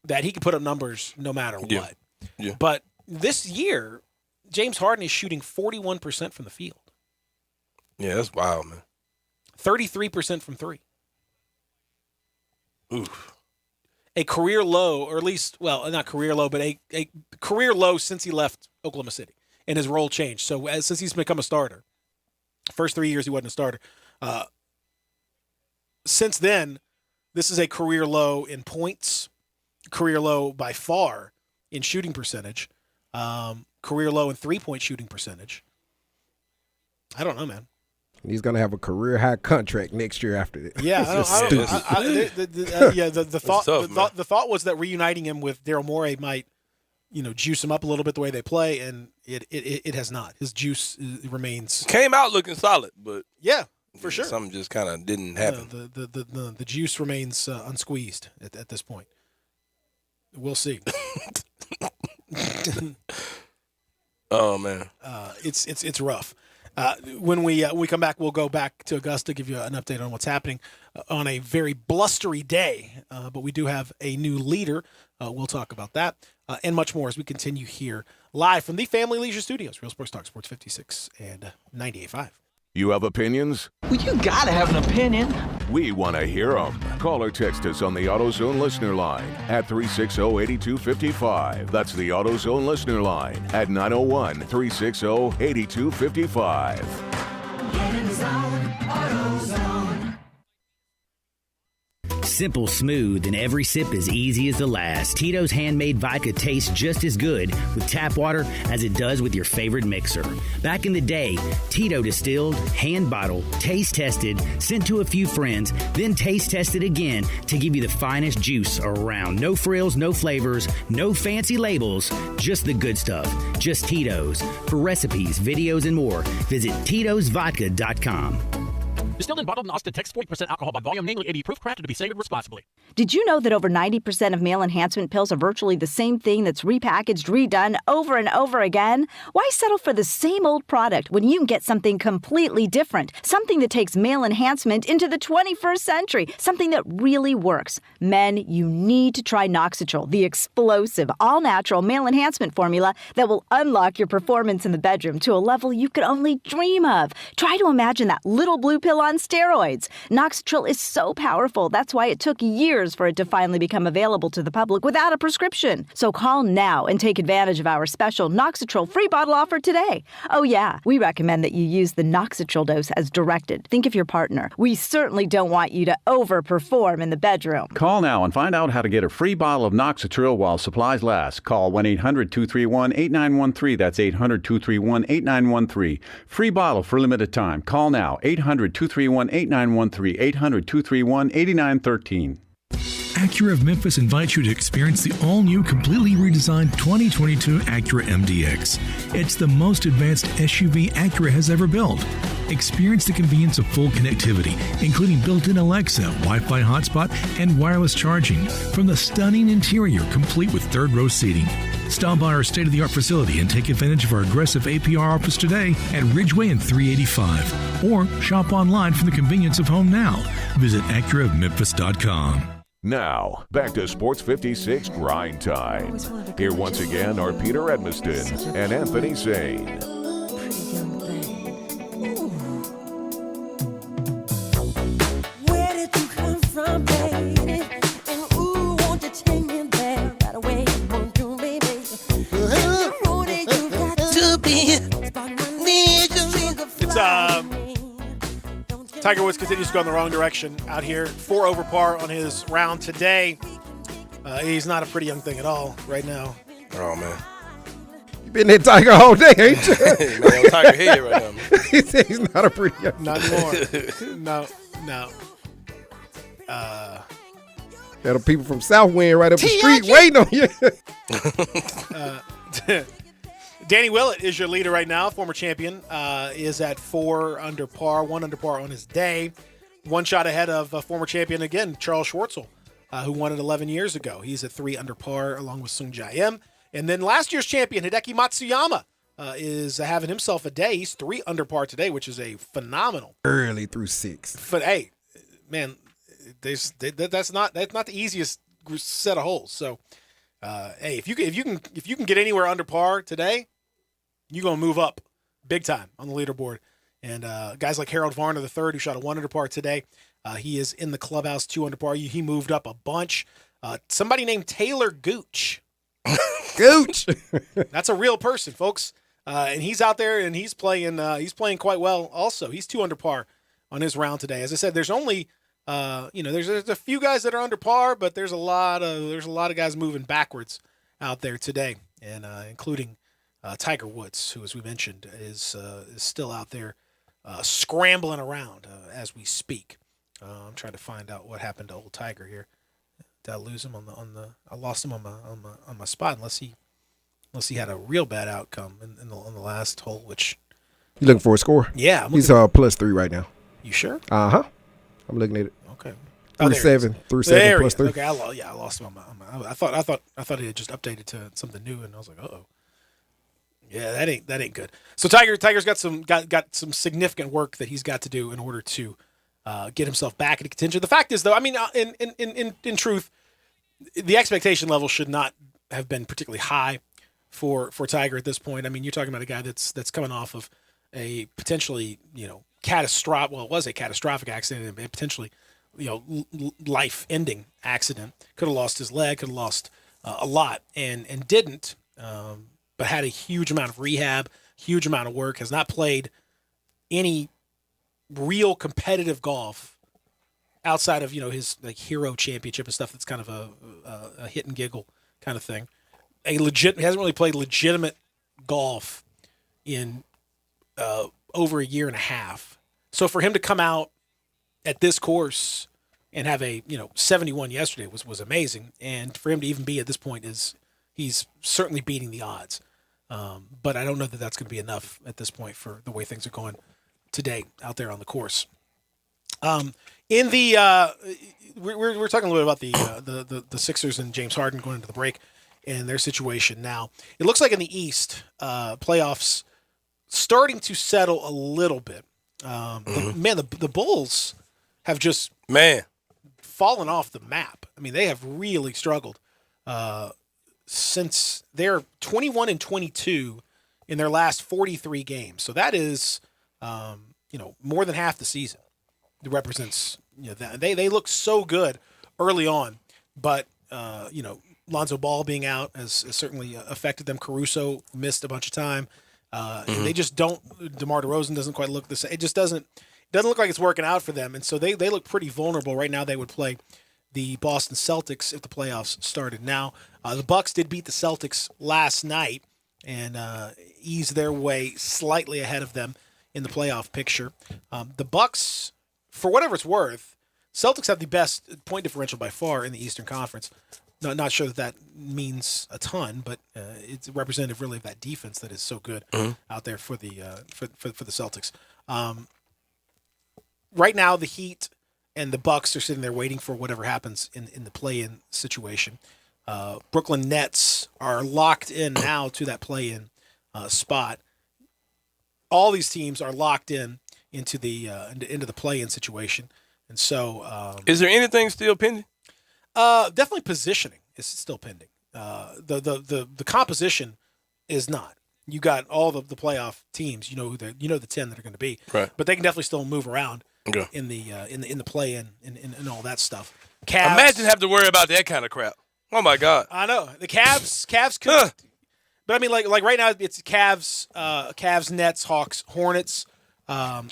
that he can put up numbers no matter what. Yeah. But this year, James Harden is shooting 41% from the field. Yeah, that's wild, man. 33% from 3. Oof. A career low, or at least, well, not career low, but a career low since he left Oklahoma City and his role changed. So since he's become a starter, first 3 years he wasn't a starter. Since then, this is a career low in points, career low by far in shooting percentage, career low in 3-point shooting percentage. I don't know, man. He's gonna have a career high contract next year after this. Yeah, the thought was that reuniting him with Daryl Morey might, juice him up a little bit the way they play, and it has not. His juice remains. Came out looking solid, but yeah, for sure, something just kind of didn't happen. The juice remains unsqueezed at this point. We'll see. Oh man, it's rough. When we come back, we'll go back to Augusta, give you an update on what's happening on a very blustery day. But we do have a new leader. We'll talk about that and much more as we continue here live from the Family Leisure Studios. Real Sports Talk, Sports 56 and 98.5. You have opinions? Well, you gotta have an opinion. We want to hear them. Call or text us on the AutoZone listener line at 360-8255. That's the AutoZone listener line at 901-360-8255. Get in the zone, AutoZone. Simple, smooth, and every sip as easy as the last. Tito's handmade vodka tastes just as good with tap water as it does with your favorite mixer. Back in the day, Tito distilled, hand bottled, taste tested, sent to a few friends, then taste tested again to give you the finest juice around. No frills, no flavors, no fancy labels, just the good stuff. Just Tito's. For recipes, videos, and more, visit Tito'sVodka.com. Distilled and bottled in Austin, Texas, 40% alcohol by volume, namely 80 proof, crafted to be savored responsibly. Did you know that over 90% of male enhancement pills are virtually the same thing that's repackaged, redone over and over again? Why settle for the same old product when you can get something completely different? Something that takes male enhancement into the 21st century. Something that really works. Men, you need to try Noxitrol, the explosive, all-natural male enhancement formula that will unlock your performance in the bedroom to a level you could only dream of. Try to imagine that little blue pill on steroids. Noxitrol is so powerful. That's why it took years for it to finally become available to the public without a prescription. So call now and take advantage of our special Noxitrol free bottle offer today. Oh yeah, we recommend that you use the Noxitrol dose as directed. Think of your partner. We certainly don't want you to overperform in the bedroom. Call now and find out how to get a free bottle of Noxitrol while supplies last. Call 1-800-231-8913. That's 800-231-8913. Free bottle for limited time. Call now. 800-231-8913. 800-231-8913. Acura of Memphis invites you to experience the all-new, completely redesigned 2022 Acura MDX. It's the most advanced SUV Acura has ever built. Experience the convenience of full connectivity, including built-in Alexa, Wi-Fi hotspot, and wireless charging, from the stunning interior complete with third-row seating. Stop by our state-of-the-art facility and take advantage of our aggressive APR offers today at Ridgeway and 385. Or shop online from the convenience of home now. Visit AcuraofMemphis.com. Now, back to Sports 56 Grind Time. Here once again are Peter Edmiston and Anthony Sane. Where did you come from, baby? And ooh, won't you take me there right away? Won't you, baby? Rudy, you got to be. It's Tiger Woods continues to go in the wrong direction out here. 4 over par on his round today. He's not a pretty young thing at all right now. Oh, man. You been that Tiger all day, ain't you? Man, I'm Tiger head right now, man. He said he's not a pretty young Not thing. anymore. No. Got the people from Southwind right up the street waiting on you. Danny Willett is your leader right now. Former champion is at 4 under par, 1 under par on his day. One shot ahead of former champion again, Charles Schwartzel, who won it 11 years ago. He's at 3 under par along with Sung Jae-im. And then last year's champion, Hideki Matsuyama, is having himself a day. He's 3 under par today, which is a phenomenal. Early through 6. But hey, man, that's not the easiest set of holes. So, hey, if you can get anywhere under par today, you're gonna move up big time on the leaderboard. And guys like Harold Varner III, who shot a 1 under par today, he is in the clubhouse 2 under par. He moved up a bunch. Somebody named Taylor Gooch. Gooch. That's a real person, folks. And he's out there and he's playing quite well also. He's 2 under par on his round today. As I said, there's only there's a few guys that are under par, but there's a lot of guys moving backwards out there today, and including Tiger Woods, who, as we mentioned, is still out there scrambling around as we speak. I'm trying to find out what happened to old Tiger here. Did I lose him I lost him on my spot unless he had a real bad outcome on the last hole. Which you looking for a score? Yeah, he's +3 right now. You sure? I'm looking at it. Okay. Through 7 plus 3. Okay, I lost him on my. I thought he had just updated to something new, and I was like, uh-oh. Yeah, that ain't good. So Tiger's got some significant work that he's got to do in order to get himself back into contention. The fact is, though, I mean, in truth, the expectation level should not have been particularly high for Tiger at this point. I mean, you're talking about a guy that's coming off of a potentially catastrophic. Well, it was a catastrophic accident, and potentially life-ending accident. Could have lost his leg, could have lost a lot, and didn't. But had a huge amount of rehab, huge amount of work, has not played any real competitive golf outside of, his hero championship and stuff that's kind of a hit and giggle kind of thing. Hasn't really played legitimate golf in over a year and a half. So for him to come out at this course and have a 71 yesterday was amazing. And for him to even be at this point he's certainly beating the odds. But I don't know that that's going to be enough at this point for the way things are going today out there on the course. In the we're talking a little bit about the Sixers and James Harden going into the break and their situation now. It looks like in the East, playoffs starting to settle a little bit. The Bulls have just fallen off the map. I mean, they have really struggled since they're 21-22 in their last 43 games. So that is more than half the season. It represents that they look so good early on, but Lonzo Ball being out has certainly affected them. Caruso missed a bunch of time. They just don't. DeMar DeRozan doesn't quite look the same. It just doesn't look like it's working out for them, and so they look pretty vulnerable right now. They would play the Boston Celtics if the playoffs started now. The Bucks did beat the Celtics last night and ease their way slightly ahead of them in the playoff picture. The Bucks, for whatever it's worth, Celtics have the best point differential by far in the Eastern Conference. Not sure that means a ton, but it's representative really of that defense that is so good out there for the Celtics. Right now, the Heat and the Bucks are sitting there waiting for whatever happens in the play-in situation. Brooklyn Nets are locked in now to that play-in spot. All these teams are locked into the play-in situation, and so is there anything still pending? Definitely positioning is still pending. The composition is not. You got all the playoff teams. You know the 10 that are going to be. Right. But they can definitely still move around in the play-in and all that stuff. Cavs, Imagine having to worry about that kind of crap. Oh my God. I know the Cavs could. But I mean, like right now, it's Cavs, Nets, Hawks, Hornets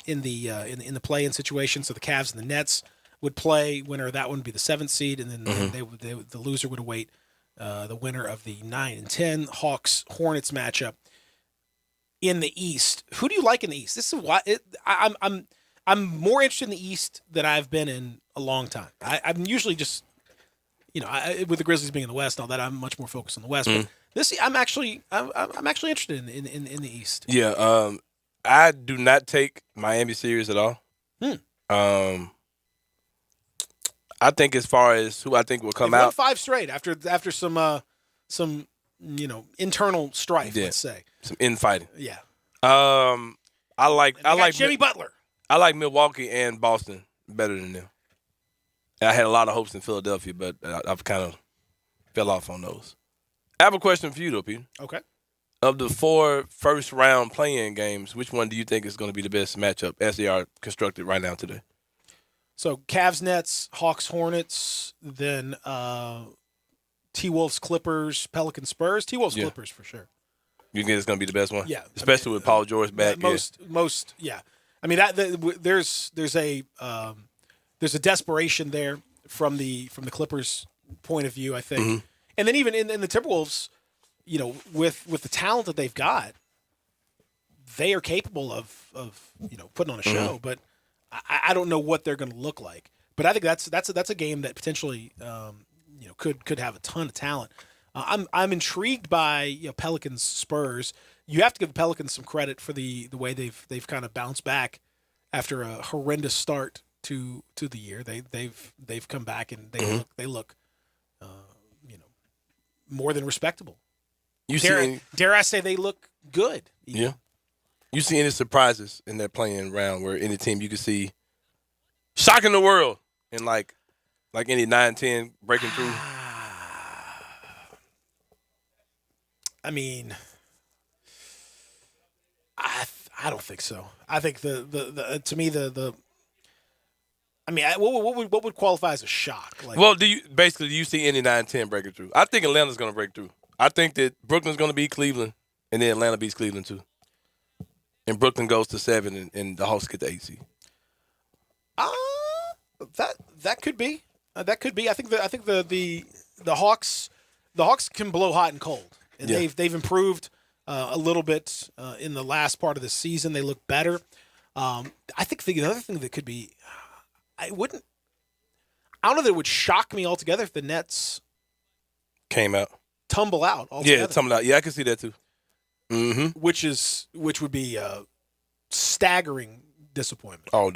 in the play-in situation. So the Cavs and the Nets would play. Winner of that one would be the 7th seed, and then the loser would await the winner of the 9 and 10 Hawks Hornets matchup in the East. Who do you like in the East? This is why I'm more interested in the East than I've been in a long time. I'm usually just with the Grizzlies being in the West and all that, I'm much more focused on the West. But this I'm actually interested in the East. Yeah, I do not take Miami serious at all. I think as far as who I think will come They've won out, 5 straight after some internal strife. Yeah. Let's say some infighting. Yeah. I like Jimmy Butler. I like Milwaukee and Boston better than them. I had a lot of hopes in Philadelphia, but I've kind of fell off on those. I have a question for you though, Peter. Okay. Of the 4 first-round play-in games, which one do you think is going to be the best matchup as they are constructed right now today? So Cavs, Nets, Hawks, Hornets, then T-Wolves, Clippers, Pelicans, Spurs. T-Wolves, Clippers for sure. You think it's going to be the best one? Yeah, especially with Paul George back. Most, yeah. I mean there's a desperation there from the Clippers point of view, I think, and then even in the Timberwolves, with the talent that they've got, they are capable of putting on a show, but I don't know what they're going to look like. But I think that's a game that potentially could have a ton of talent. I'm intrigued by Pelicans Spurs. You have to give the Pelicans some credit for the way they've kind of bounced back after a horrendous start to the year. They've come back and they look more than respectable. Dare I say they look good? Even. Yeah. You see any surprises in that playing round where any team you could see shocking the world and like any 9-10 breaking through? I mean, I don't think so. I think to me what would qualify as a shock? Well, do you see any 9-10 breaking through? I think Atlanta's going to break through. I think that Brooklyn's going to beat Cleveland, and then Atlanta beats Cleveland too. And Brooklyn goes to 7, and the Hawks get the 8 seed. That could be. That could be. I think the Hawks can blow hot and cold, and they've improved a little bit in the last part of the season. They look better. I think the other thing that could be, I don't know that it would shock me altogether if the Nets came out, tumble out altogether. Yeah, tumble out. Yeah, I can see that too. Mm-hmm. Which would be a staggering disappointment. Oh,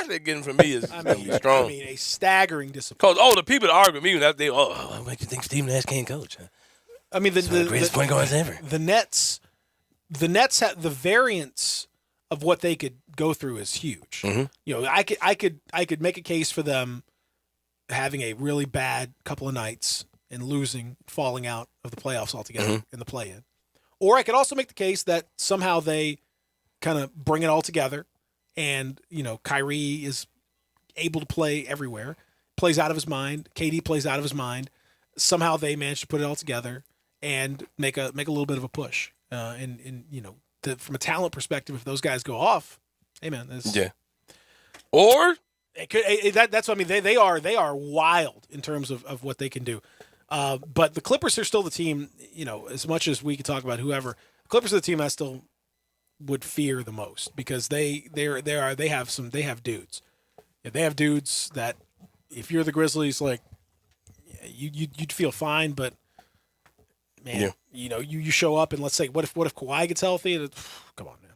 price they're getting from me is gonna be strong. I mean, a staggering disappointment. Cause the people that argue with me, what makes you think Steve Nash can't coach? Huh? I mean, the greatest point guards ever. The Nets have the variance of what they could go through is huge. Mhm. You know, I could make a case for them having a really bad couple of nights and losing, falling out of the playoffs altogether in the play-in. Or I could also make the case that somehow they kind of bring it all together and, you know, Kyrie is able to play everywhere, plays out of his mind, KD plays out of his mind. Somehow they manage to put it all together and make a little bit of a push. And you know, from a talent perspective, if those guys go off, hey man, yeah. Or that's what I mean. They are wild in terms of what they can do. But the Clippers are still the team. You know, as much as we could talk about whoever, the Clippers are the team I still would fear the most because they have dudes. If they have dudes that, if you're the Grizzlies, like you'd feel fine, but man, you know, you show up and let's say, what if Kawhi gets healthy? Come on, man.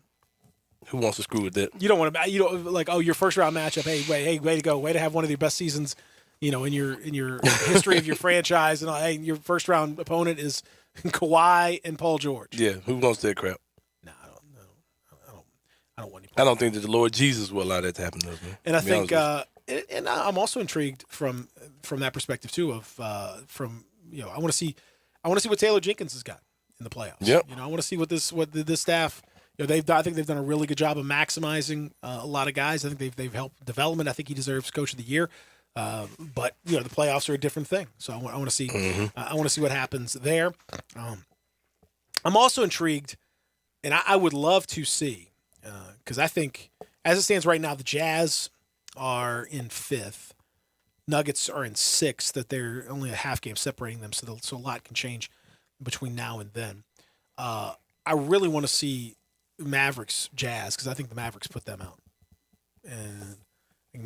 Who wants to screw with that? You don't want to. You don't like. Oh, your first round matchup. Hey, way to go. Way to have one of your best seasons. You know, in your history of your franchise, and hey, your first round opponent is Kawhi and Paul George. Yeah, who wants that crap? No, I don't want any. I don't think that the Lord Jesus will allow that to happen to us, man. And I think, and I'm also intrigued from that perspective too. Of from you know, I want to see what Taylor Jenkins has got in the playoffs. Yep. You know, I want to see what this staff. You know, I think they've done a really good job of maximizing a lot of guys. I think they've helped development. I think he deserves Coach of the Year. But you know, the playoffs are a different thing. So I want to see. I want to see what happens there. I'm also intrigued, and I would love to see because I think as it stands right now, the Jazz are in 5th. Nuggets are in 6th. That they're only a half game separating them, so a lot can change between now and then. I really want to see Mavericks Jazz because I think the Mavericks put them out. And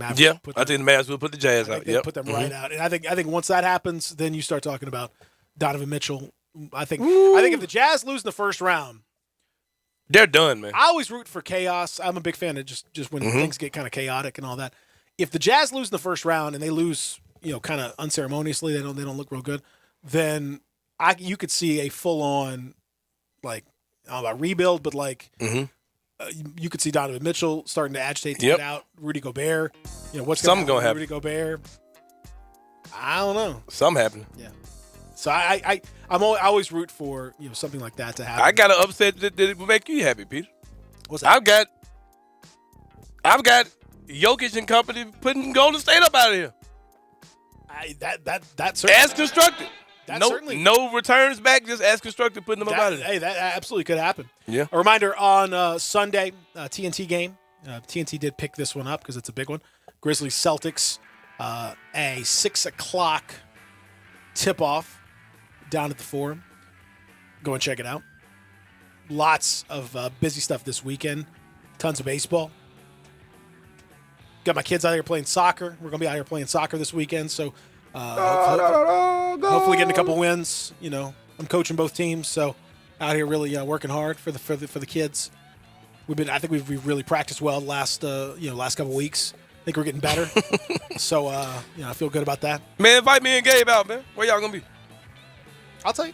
I think the Mavs will put the Jazz out. They put them right out. And I think once that happens, then you start talking about Donovan Mitchell. I think if the Jazz lose in the first round, they're done, man. I always root for chaos. I'm a big fan of just when things get kind of chaotic and all that. If the Jazz lose in the first round and they lose, you know, kind of unceremoniously, they don't look real good, then you could see a full on like I don't know about rebuild, but like you could see Donovan Mitchell starting to agitate to get out. Rudy Gobert, you know what's something going to happen. Rudy Gobert. I don't know. Something happening. Yeah. So I always root for something like that to happen. I got an upset that will make you happy, Peter. What's that? I've got Jokic and company putting Golden State up out of here. That's certainly as constructed. No returns back, just as constructed, putting them up out of there. Hey, that absolutely could happen. Yeah. A reminder on Sunday, TNT game. TNT did pick this one up because it's a big one. Grizzlies Celtics, a 6:00 tip-off down at the Forum. Go and check it out. Lots of busy stuff this weekend. Tons of baseball. Got my kids out here playing soccer. We're going to be out here playing soccer this weekend, so hopefully getting a couple wins. You know, I'm coaching both teams, so out here really working hard for the kids. I think we've really practiced well the last couple weeks. I think we're getting better. So I feel good about that. Man, invite me and Gabe out, man. Where y'all gonna be? I'll tell you.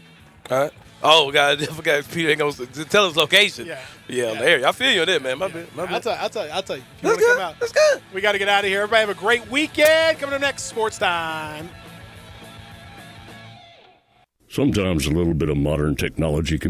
All right. Oh God, I forgot Peter ain't gonna tell us location. Yeah. Larry, I feel you on that, man. My bad. I'll tell you. If you want to come out, that's good. We got to get out of here. Everybody have a great weekend. Coming up next, Sports Time. Sometimes a little bit of modern technology can